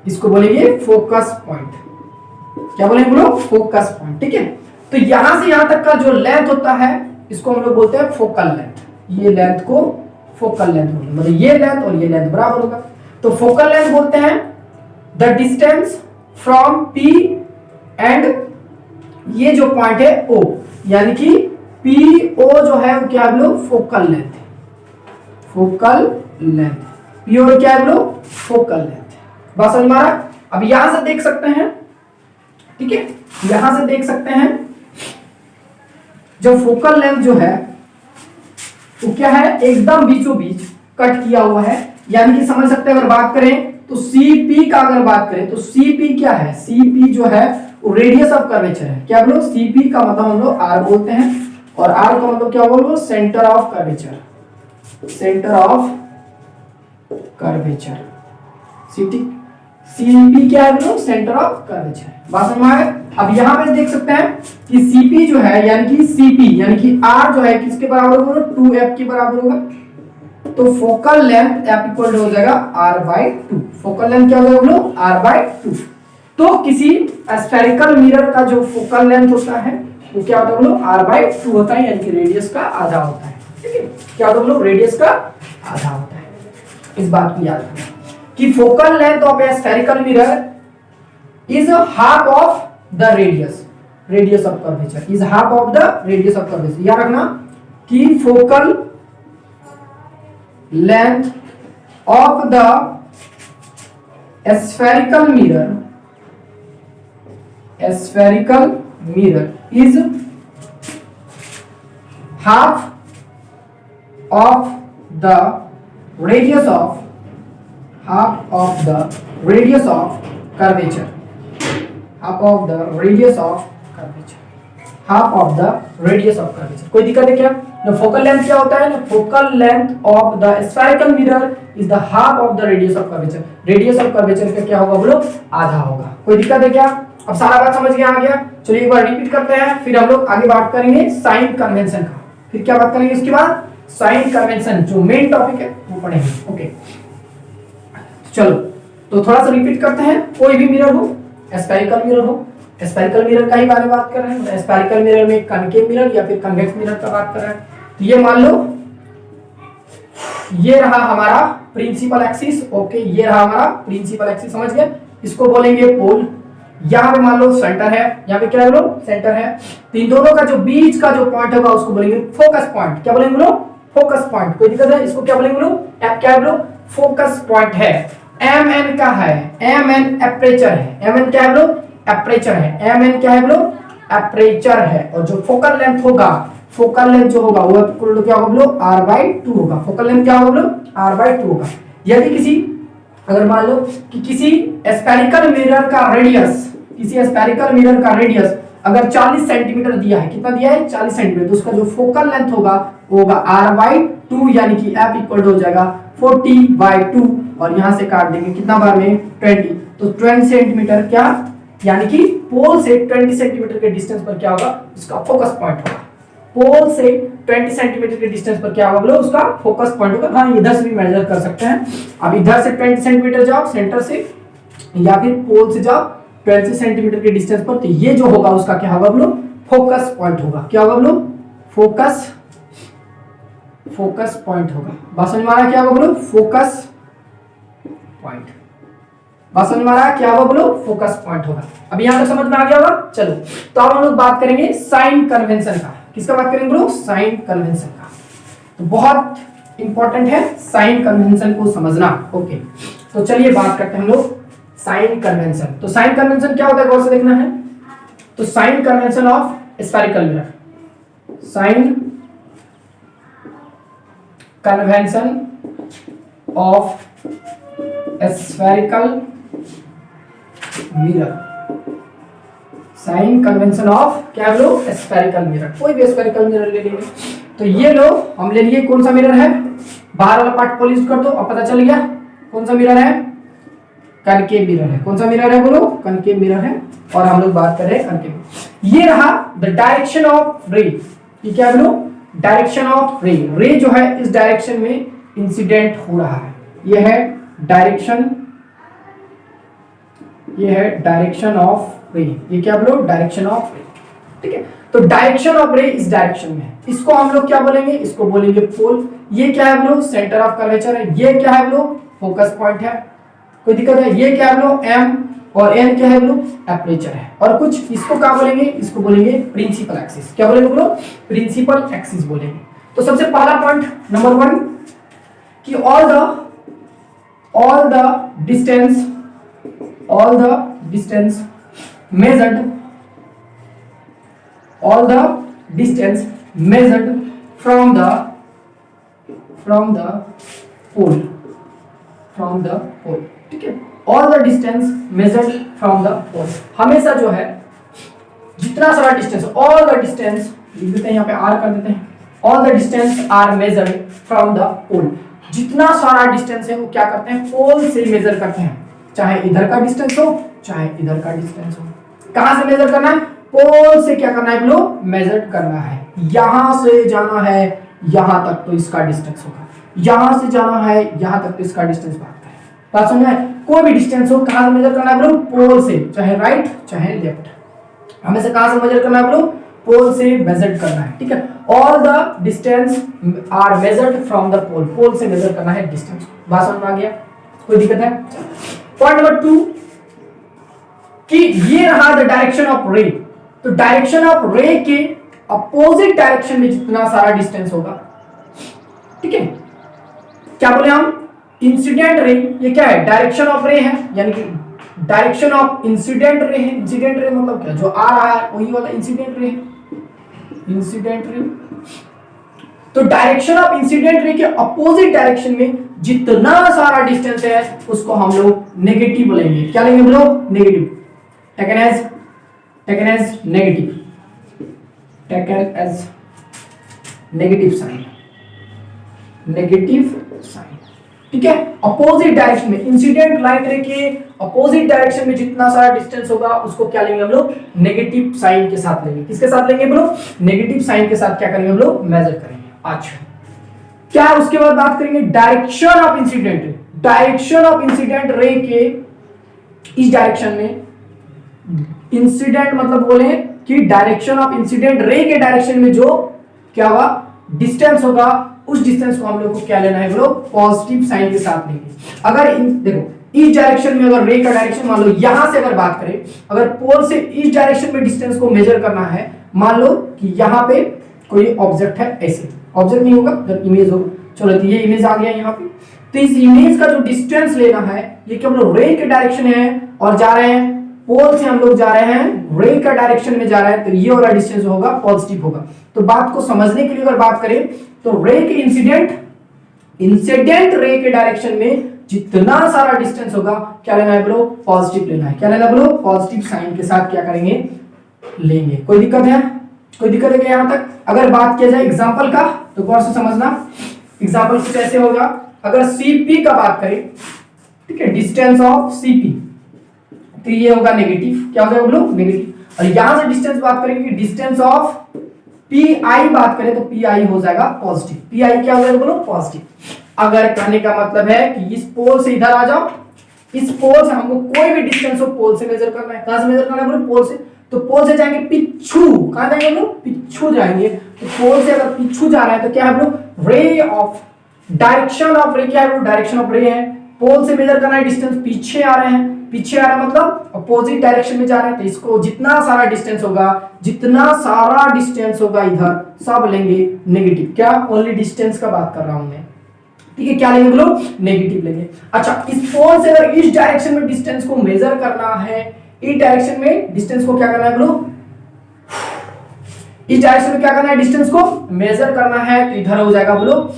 इसको बोलेंगे फोकस पॉइंट। क्या बोलेंगे बोलो? फोकस पॉइंट, ठीक है। तो यहां से यहां तक का जो लेंथ होता है इसको हम लोग बोलते हैं फोकल लेंथ। ये लेंथ को फोकल लेंथ बोलते हैं, मतलब ये लेंथ और ये लेंथ बराबर होगा। तो फोकल लेंथ बोलते हैं the distance from P and ये जो पॉइंट है O, यानी कि PO जो है वो क्या है लोग? फोकल लेंथ है। फोकल लेंथ PO क्या है लोग? Focal length. बात समझ में आ रहा है? अब यहां से देख सकते हैं, ठीक है, यहां से देख सकते हैं जो फोकल लेंथ जो है वो क्या है? एकदम बीचों बीच कट किया हुआ है। यानी कि समझ सकते हैं, अगर बात करें तो CP का अगर बात करें तो CP क्या है? CP जो है वो रेडियस ऑफ कर्वेचर है। क्या बोलो? CP का मतलब हम लोग R बोलते हैं, और R का मतलब क्या बोलो? Centre of curvature. Centre of curvature. CP क्या है बोलो? Centre of curvature. बात समझ में आ गई? अब यहां पे देख सकते हैं कि CP जो है यानी कि CP यानी कि R जो है किसके बराबर होगा? 2f के बराबर होगा। तो फोकल लेंथ F इक्वल हो जाएगा R/2। फोकल लेंथ क्या हो जाएगा बोलो? R/2। तो किसी स्फेरिकल मिरर का जो फोकल लेंथ होता है वो क्या होता है बोलो? R/2 होता है, यानी कि रेडियस का आधा होता है, ठीक है। क्या होता है बोलो? रेडियस का आधा होता है। इस बात को याद रखना कि focal length of A spherical mirror is half of the radius of curvature. Is half of the radius of curvature. याद रखना कि focal length of the spherical mirror is half of the radius of curvature. Half of the radius of curvature. कोई दिक्कत है क्या? ना focal length क्या होता है? ना focal length of the spherical mirror is the half of the radius of curvature. Radius of curvature का क्या होगा बोलो? आधा होगा। कोई दिक्कत है क्या? अब सारा बात समझ गया, आ गया? चलिए एक बार रिपीट करते हैं, फिर हम लोग आगे बात करेंगे साइन कन्वेंशन का। फिर क्या बात करेंगे उसके बाद? साइन कन्वेंशन जो मेन टॉपिक है वो पढ़ेंगे। ओके चलो, तो थोड़ा सा रिपीट करते हैं। कोई भी मिरर हो, स्फेरिकल मिरर हो, स्फेरिकल मिरर का ही बारे में बात कर रहे हैं। स्फेरिकल मिरर में कनकेव मिरर या फिर कन्वेक्स मिरर का बात कर रहे हैं। तो ये मान लो ये रहा हमारा प्रिंसिपल एक्सिस। ओके, ये रहा हमारा प्रिंसिपल एक्सिस, समझ गए? इसको बोलेंगे पोल। यहाँ पे मान लो सेंटर है, यहाँ पे क्या है बोलो? सेंटर है। तो इन दोनों का जो बीच का जो पॉइंट होगा उसको बोलेंगे फोकस पॉइंट। क्या बोलेंगे बोलो? Focus point. कोई दिक्कत है? इसको क्या बोलेंगे बोलो? एफ क्या है बोलो? फोकस पॉइंट है। MN का है, MN एपरेचर है। MN क्या है बोलो? एपरेचर है। MN क्या है बोलो? एपरेचर है। और जो फोकल लेंथ होगा, फोकल लेंथ जो होगा वो इक्वल टू क्या होगा बोलो? R/2 होगा। फोकल लेंथ क्या होगा बोलो? R/2 होगा। यदि किसी, अगर मान लो कि किसी स्फेरिकल मिरर का रेडियस अगर 40 सेंटीमीटर दिया है, कितना दिया है 40 सेंटीमीटर, तो उसका जो फोकल लेंथ होगा वो होगा r/2, यानी कि f इक्वल हो जाएगा 40/2, और यहां से काट देंगे कितना बार में 20, तो 20 सेंटीमीटर क्या, यानी कि पोल से 20 सेंटीमीटर के डिस्टेंस पर क्या होगा उसका फोकस पॉइंट होगा। पोल से 20 सेंटीमीटर के डिस्टेंस पर क्या होगा बोलो उसका फोकस पॉइंट होगा। हाँ, इधर से भी मेजर कर सकते हैं। अब इधर से 20 सेंटीमीटर जाओ सेंटर से, या फिर पोल से जाओ 20 सेंटीमीटर के डिस्टेंस पर, तो ये जो होगा उसका क्या होगा बोलो फोकस पॉइंट होगा। क्या होगा बोलो फोकस पॉइंट होगा। बात समझ में आ रहा है क्या होगा बोलो फोकस पॉइंट। बात समझ में आ रहा है क्या होगा बोलो फोकस पॉइंट होगा। अब यहां तक समझ में आ गया होगा। चलो तो अब हम लोग बात करेंगे साइन कन्वेंशन का। किसका बात करेंगे बोलो साइन कन्वेंशन का। तो बहुत इंपॉर्टेंट है साइन कन्वेंशन को समझना। ओके, तो चलिए बात करते हैं हम लोग साइन कन्वेंशन। तो साइन कन्वेंशन क्या होता है गौर से देखना है। तो sign convention of spherical mirror, sign convention of spherical mirror, sign convention of क्या लो स्फेरिकल मिरर। कोई भी स्फेरिकल मिरर ले लेंगे। तो ये लो हम ले लिए, कौन सा मिरर है, बाहर वाला पार्ट पॉलिश कर दो, अब पता चल गया कौन सा मिरर है, कनकेव मिरर है। कौन सा मिरर है बोलो कनकेव मिरर है। और हम लोग बात कर रहे हैं कनकेव। ये रहा द डायरेक्शन ऑफ रे। ये क्या बोलो डायरेक्शन ऑफ रे। रे जो है इस डायरेक्शन में इंसिडेंट हो रहा है। ये है डायरेक्शन, ये है डायरेक्शन ऑफ रे। ये क्या बोलो डायरेक्शन ऑफ रे। ठीक है, तो डायरेक्शन ऑफ रे इस डायरेक्शन में है। इसको हम लोग क्या बोलेंगे, इसको बोलेंगे पोल। ये क्या है बोलो सेंटर ऑफ कर्वेचर है। ये क्या है बोलो फोकस पॉइंट है। कोई दिक्कत है। ये क्या है बोलो एम, और एन क्या है बोलो एपर्चर है। और कुछ इसको क्या बोलेंगे, इसको बोलेंगे प्रिंसिपल एक्सिस। क्या बोलेंगे बोलो प्रिंसिपल एक्सिस बोलेंगे। तो सबसे पहला पॉइंट नंबर 1 कि all the distance measured from the pole, ठीक है। all the distance measured from the pole, हमेशा जो है जितना सारा डिस्टेंस, all the distance लिख देते हैं यहाँ पे r कर देते हैं, all the distance are measured from the pole। जितना सारा डिस्टेंस है वो क्या करते हैं पोल से मेजर करते हैं। चाहे इधर का डिस्टेंस हो चाहे इधर का डिस्टेंस हो। कहां से मेजर करना है, पोल से क्या करना है बोलो मेजर करना है। यहां से जाना है यहां तक तो इसका डिस्टेंस होगा, यहां से जाना है यहां तक तो इसका डिस्टेंस बात समझ में। कोई भी डिस्टेंस हो कहां से मेजर करना है बोलो पोल से, चाहे राइट चाहे लेफ्ट, हमें से कहां से मेजर करना है बोलो पोल से मेजर करना है। ठीक है, all the distance are measured from the pole, pole से मेजर करना है डिस्टेंस। बात समझ में आ गया, कोई दिक्कत है। पॉइंट नंबर 2 कि ये रहा द डायरेक्शन ऑफ रे। तो डायरेक्शन ऑफ रे के अपोजिट डायरेक्शन में जितना सारा डिस्टेंस होगा, ठीक है, क्या बोले हम इंसिडेंट रे। ये क्या है डायरेक्शन ऑफ रे है, यानी कि डायरेक्शन ऑफ इंसिडेंट रे है। इंसिडेंट रे मतलब क्या, जो आ रहा है वही वाला इंसिडेंट रे, इंसिडेंट रे। तो डायरेक्शन ऑफ इंसिडेंट रे के अपोजिट डायरेक्शन में जितना सारा डिस्टेंस है उसको हम लोग नेगेटिव बोलेंगे। क्या लेंगे बोलो negative, taken as negative, taken as negative sign, negative sign. ठीक है, अपोजिट डायरेक्शन में इंसिडेंट लाइन रे के अपोजिट डायरेक्शन में जितना सारा डिस्टेंस होगा उसको क्या लेंगे हम लोग नेगेटिव साइन के साथ लेंगे। किसके साथ लेंगे हम लोग नेगेटिव साइन के साथ क्या करेंगे हम लोग मेजर करेंगे। अच्छा, क्या उसके बाद बात करेंगे direction of incident ray. Direction of incident ray के इस डायरेक्शन में, इंसिडेंट मतलब बोले कि डायरेक्शन ऑफ इंसिडेंट रे के डायरेक्शन में जो क्या होगा डिस्टेंस होगा, उस डिस्टेंस को हम लोग को क्या लेना है बोलो पॉजिटिव साइन के साथ लेंगे। अगर देखो इस डायरेक्शन में अगर रे का डायरेक्शन मान लो यहां से अगर बात करें, अगर पोल से इस डायरेक्शन में डिस्टेंस को मेजर करना है, मान लो कि यहां पे कोई ऑब्जेक्ट है, ऐसे ऑब्जेक्ट नहीं होगा जब इमेज होगा। चलो तो ये इमेज आ गया यहाँ पे, तो इस इमेज का जो डिस्टेंस लेना है ये केवल रे के डायरेक्शन है और जा रहे हैं पोल से, हम लोग जा रहे हैं रे का डायरेक्शन में जा रहे हैं, तो ये वाला डिस्टेंस होगा पॉजिटिव होगा। तो बात को समझने के लिए अगर बात करें तो रे के इंसिडेंट रे के डायरेक्शन में जितना सारा डिस्टेंस होगा क्या लेना है ब्रो, पॉजिटिव लेना है। क्या लेना है ब्रो, पॉजिटिव साइन के साथ क्या करेंगे, लेंगे। कोई दिक्कत है, कोई दिक्कत है क्या यहां तक? अगर बात किया जाए एग्जांपल का तो गौर से समझना। एग्जांपल कुछ ऐसे होगा, अगर CP का बात करें, ठीक है, डिस्टेंस ऑफ CP, तो ये होगा नेगेटिव। क्या हो जाएगा ब्रो, नेगेटिव। और यहां से डिस्टेंस बात करेंगे, डिस्टेंस ऑफ PI बात करें तो PI हो जाएगा पॉजिटिव। PI क्या हो जाएगा ब्रो, पॉजिटिव। अगर कहने का मतलब है कि इस पोल से इधर आ जाओ, इस पोल से हमको कोई भी डिस्टेंस हो पोल से मेजर करना है। कहां से मेजर करना है ब्रो, पोल से। तो पोल से जाएंगे पिछू, कहां जाएंगे ब्रो, पिछू जाएंगे। तो पोल से अगर पिछू जा रहा है तो क्या है bro, ray of, direction of रे क्या है ब्रो, डायरेक्शन ऑफ रे है। पोल से मेजर करना है डिस्टेंस, पीछे आ रहे हैं, पीछे आ रहा है मतलब अपोजिट डायरेक्शन में जा रहे हैं। तो इसको जितना सारा डिस्टेंस होगा, जितना सारा डिस्टेंस होगा इधर सब लेंगे नेगेटिव। क्या, ओनली डिस्टेंस का बात कर रहा हूं मैं, ठीक है। क्या लेंगे ब्रो, नेगेटिव लेंगे। अच्छा, इस पोल से अगर इस डायरेक्शन में डिस्टेंस को मेजर करना है, इस डायरेक्शन में डिस्टेंस को क्या करना है ब्रो, इस डायरेक्शन में क्या करना है, डिस्टेंस को मेजर करना है, तो इधर हो जाएगा ब्रो,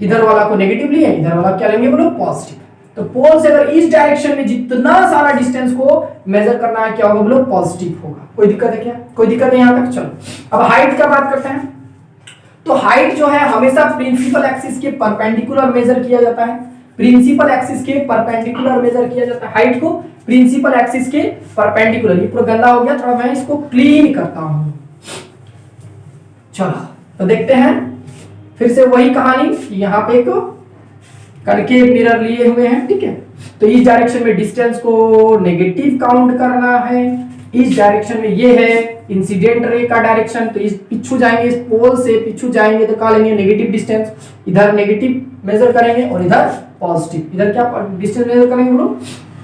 इधर वाला को नेगेटिव लिए, इधर वाला क्या लेंगे ब्रो, पॉजिटिव। तो पोल से अगर इस डायरेक्शन में जितना सारा डिस्टेंस को मेजर करना है क्या होगा ब्रो, पॉजिटिव होगा। कोई दिक्कत है क्या, कोई दिक्कत है यहां तक? चलो अब हाइट का बात करते हैं। तो हाइट जो है हमेशा प्रिंसिपल एक्सिस के परपेंडिकुलर मेजर किया जाता है, प्रिंसिपल एक्सिस के परपेंडिकुलर मेजर किया जाता है हाइट को, प्रिंसिपल एक्सिस के परपेंडिकुलर। ये पूरा गंदा हो गया, थोड़ा मैं इसको क्लीन करता हूं। चलो तो देखते हैं फिर से वही कहानी, यहाँ पे एक कनकेव मिरर लिए हुए हैं, ठीक है। तो इस डायरेक्शन में डिस्टेंस को नेगेटिव काउंट करना है, इस डायरेक्शन में ये है इंसिडेंट रे का डायरेक्शन, तो इस पिछू जाएंगे, इस पोल से पिछू जाएंगे तो क्या लेंगे, नेगेटिव डिस्टेंस। इधर नेगेटिव मेजर करेंगे और इधर पॉजिटिव। इधर क्या डिस्टेंस मेजर करेंगे ब्रो,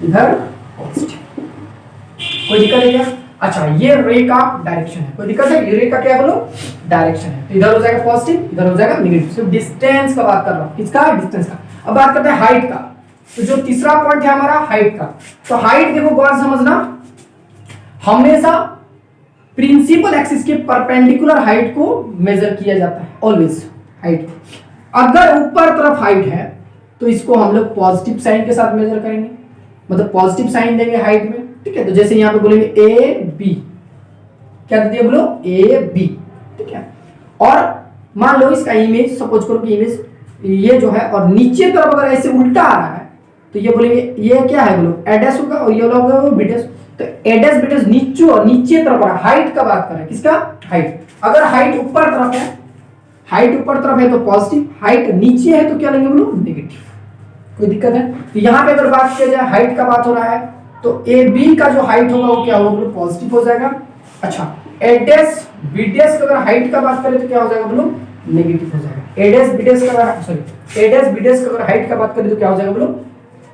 इधर पॉजिटिव। कोई दिक्कत है क्या? अच्छा, ये रे का डायरेक्शन है, कोई दिक्कत है? ये रे का क्या बोलो, डायरेक्शन है। तो इधर हो जाएगा पॉजिटिव, इधर हो जाएगा नेगेटिव। सिर्फ डिस्टेंस का बात कर रहा हूं, किसका, डिस्टेंस का। अब बात करते हैं हाइट का। तो जो तीसरा पॉइंट है हमारा हाइट का, तो हाइट देखो गौर समझना, हमेशा प्रिंसिपल एक्सिस के परपेंडिकुलर हाइट को मेजर किया जाता है, ऑलवेज हाइट। अगर ऊपर तरफ हाइट है तो इसको हम लोग पॉजिटिव साइन के साथ मेजर करेंगे, मतलब पॉजिटिव साइन देंगे हाइट में, ठीक है। तो जैसे यहां पे बोलेंगे ए बी, क्या दे दिया बोलो, ए बी, ठीक है। और मान लो इसका इमेज, सपोज करो कि इमेज ये जो है और नीचे तरफ अगर ऐसे उल्टा आ रहा है तो ये बोलेंगे ये क्या है बोलो, ए डैश होगा और ये होगा बी डैश। तो ए डैश बी डैश नीचे और नीचे तरफ आ रहा है, हाइट का बात कर रहे हैं, किसका, हाइट। अगर हाइट ऊपर तरफ है, हाइट ऊपर तरफ है तो पॉजिटिव, हाइट नीचे है तो क्या लेंगे बोलो, नेगेटिव। कोई दिक्कत है? तो यहाँ पे अगर बात किया जाए हाइट का बात हो रहा है तो ए बी का जो हाइट होगा वो क्या होगा, पॉजिटिव हो जाएगा। अच्छा, ए डैश बी डैश का अगर हाइट का बात करें तो क्या हो जाएगा बोलो, नेगेटिव हो जाएगा। ए डैश बी डैश का, सॉरी, ए डैश बी डैश का अगर हाइट का बात करें तो क्या हो जाएगा बोलो,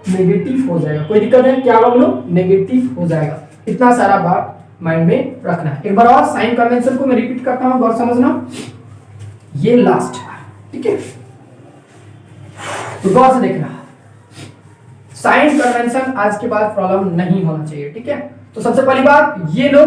नेगेटिव हो जाएगा। कोई दिक्कत है? क्या होगा बोलो, नेगेटिव हो जाएगा। इतना सारा बात माइंड में रखना है। एक बार और साइन कन्वेंशन को मैं रिपीट करता हूं, गौर समझना, ये लास्ट है, ठीक है। तो गौर से देखना, साइन कन्वेंशन आज के बाद प्रॉब्लम नहीं होना चाहिए, ठीक है। तो सबसे पहली बात, ये लो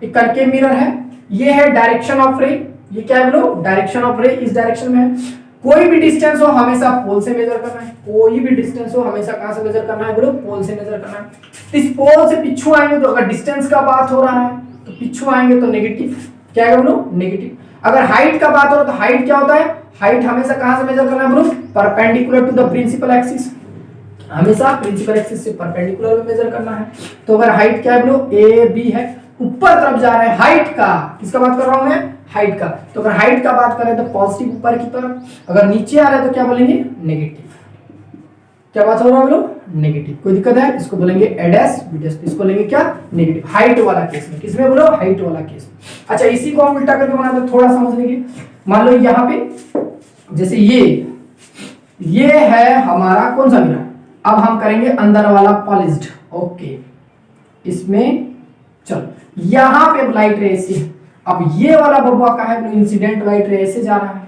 एक कनकेव मिरर है, ये है डायरेक्शन ऑफ रे, ये क्या है बोलो, डायरेक्शन ऑफ रे इस डायरेक्शन में है। कोई भी डिस्टेंस हो हमेशा पोल से मेजर करना है, कोई भी डिस्टेंस हो हमेशा कहां से मेजर करना है बोलो, पोल से मेजर करना है। इस पोल से पिछू आएंगे तो अगर डिस्टेंस का बात हो रहा है तो पिछू आएंगे तो नेगेटिव, क्या है बोलो, नेगेटिव। अगर हाइट का बात हो रहा है तो हाइट क्या होता है, हाइट हमेशा कहां से मेजर करना है बोलो, perpendicular to the principal axis, हमेशा प्रिंसिपल एक्सिस से परपेंडिकुलर में मेजर करना है। तो अगर हाइट क्या है बोलो, ए बी है, ऊपर तरफ जा रहा है, हाइट का, किसका बात कर रहा हूं मैं, हाइट का। तो अगर हाइट का बात करें तो पॉजिटिव ऊपर की तरफ, अगर नीचे आ रहा है तो क्या बोलेंगे, नेगेटिव। क्या बात हो रहा है बोलो, नेगेटिव। कोई दिक्कत है? इसको बोलेंगे ए डैश बी डैश, इसको लेंगे क्या, नेगेटिव, हाइट वाला केस में। किसमें बोलो, हाइट वाला केस। अच्छा, इसी को हम उल्टा करके बनाते थोड़ा समझने की। मान लो यहाँ पे जैसे ये है हमारा कौन सा मिरर, अब हम करेंगे अंदर वाला पॉलिश्ड, ओके। इसमें चलो यहां पे लाइट रे ऐसे, अब ये वाला बबुआ का है, इंसिडेंट लाइट रे ऐसे जा रहा है,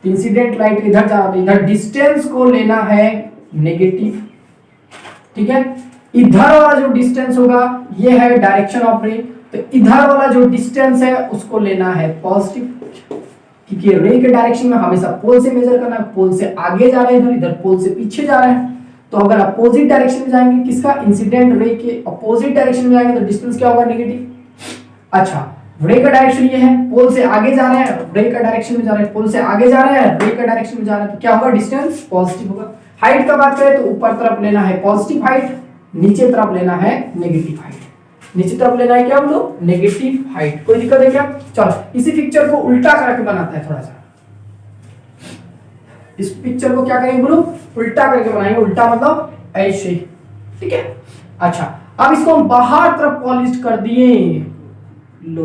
इंसिडेंट लाइट इधर जा रहा है, इधर डिस्टेंस को लेना है नेगेटिव, ठीक है। इधर वाला जो डिस्टेंस होगा ये है डायरेक्शन ऑफ रे, तो इधर वाला जो डिस्टेंस है उसको लेना है पॉजिटिव, क्योंकि रे के डायरेक्शन में हमेशा पोल से मेजर करना है, पोल से आगे जा रहे हैं इधर, इधर पोल से पीछे जा रहे हैं। तो अगर अपोजिट डायरेक्शन में जाएंगे, किसका, इंसिडेंट रे के अपोजिट डायरेक्शन में जाएंगे तो डिस्टेंस क्या होगा, नेगेटिव। अच्छा, रे का डायरेक्शन ये है, पोल से आगे जा रहे हैं, रे का डायरेक्शन में जा रहे हैं, पोल से आगे जा रहे हैं, रे का डायरेक्शन में जा रहे हैं, तो क्या होगा, डिस्टेंस पॉजिटिव होगा। हाइट का बात करें तो ऊपर तरफ लेना है पॉजिटिव हाइट, नीचे तरफ लेना है नेगेटिव हाइट। नीचे तरफ लेना है क्या हम लोग, नेगेटिव हाइट। कोई दिक्कत है क्या? चलो इसी पिक्चर को उल्टा करके बनाते हैं थोड़ा सा। इस पिक्चर को क्या करेंगे बोलो, उल्टा करके बनाएंगे। उल्टा मतलब ऐसे, ठीक है। अच्छा, अब इसको हम बाहर तरफ पॉलिश कर दिए, लो,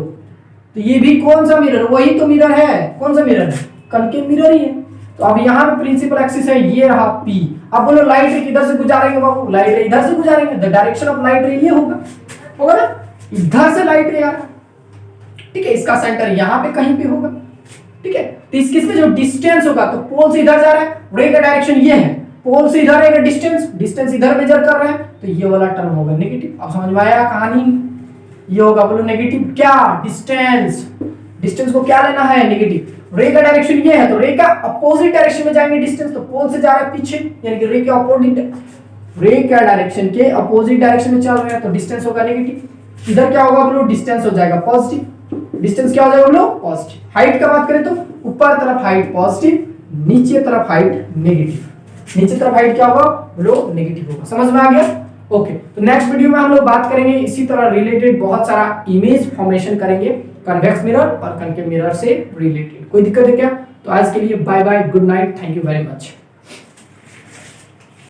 तो ये भी कौन सा मिरर, वही तो मिरर है। कौन सा मिरर है, कनकेव मिरर ही है। तो अब यहाँ पे प्रिंसिपल एक्सिस है, ये रहा P। अब बोलो लाइट रे किधर से गुजारेंगे बाबू, लाइट रे इधर से गुजारेंगे, the direction of light ray ये होगा ना, इधर से लाइट रे यार, ठीक है। इसका सेंटर यहाँ पे कहीं पे होगा, ठीक है। तो इसमें जो डिस्टेंस होगा, तो पोल से इधर जा रहा है, रे का डायरेक्शन ये है, पोल से इधर आएगा डिस्टेंस इधर मेजर कर रहे हैं, तो ये वाला टर्म होगा नेगेटिव। अब समझ में आया कहानी, ये होगा बोलो नेगेटिव क्या, डिस्टेंस को क्या लेना है, नेगेटिव। रे का डायरेक्शन ये है, तो रे का अपोजिट डायरेक्शन में जाएंगे डिस्टेंस, तो पोल से जा रहा है पीछे, यानी कि रे के अपोजिट, रे का डायरेक्शन के अपोजिट डायरेक्शन में चल रहे हैं, तो डिस्टेंस होगा नेगेटिव। इधर क्या होगा बोलो, डिस्टेंस हो जाएगा पॉजिटिव। डिस्टेंस क्या हो जाएगा बोलो, पॉजिटिव। हाइट का बात करें तो ऊपर तरफ हाइट पॉजिटिव, नीचे तरफ हाइट नेगेटिव। नीचे तरफ हाइट क्या होगा बोलो, नेगेटिव होगा। समझ में आ गया? ओके, तो नेक्स्ट वीडियो में हम लोग बात करेंगे इसी तरह रिलेटेड बहुत सारा इमेज फॉर्मेशन करेंगे कन्वेक्स मिरर और कनकेव मिरर से रिलेटेड। कोई दिक्कत है क्या? तो आज के लिए bye bye, good night, thank you very much.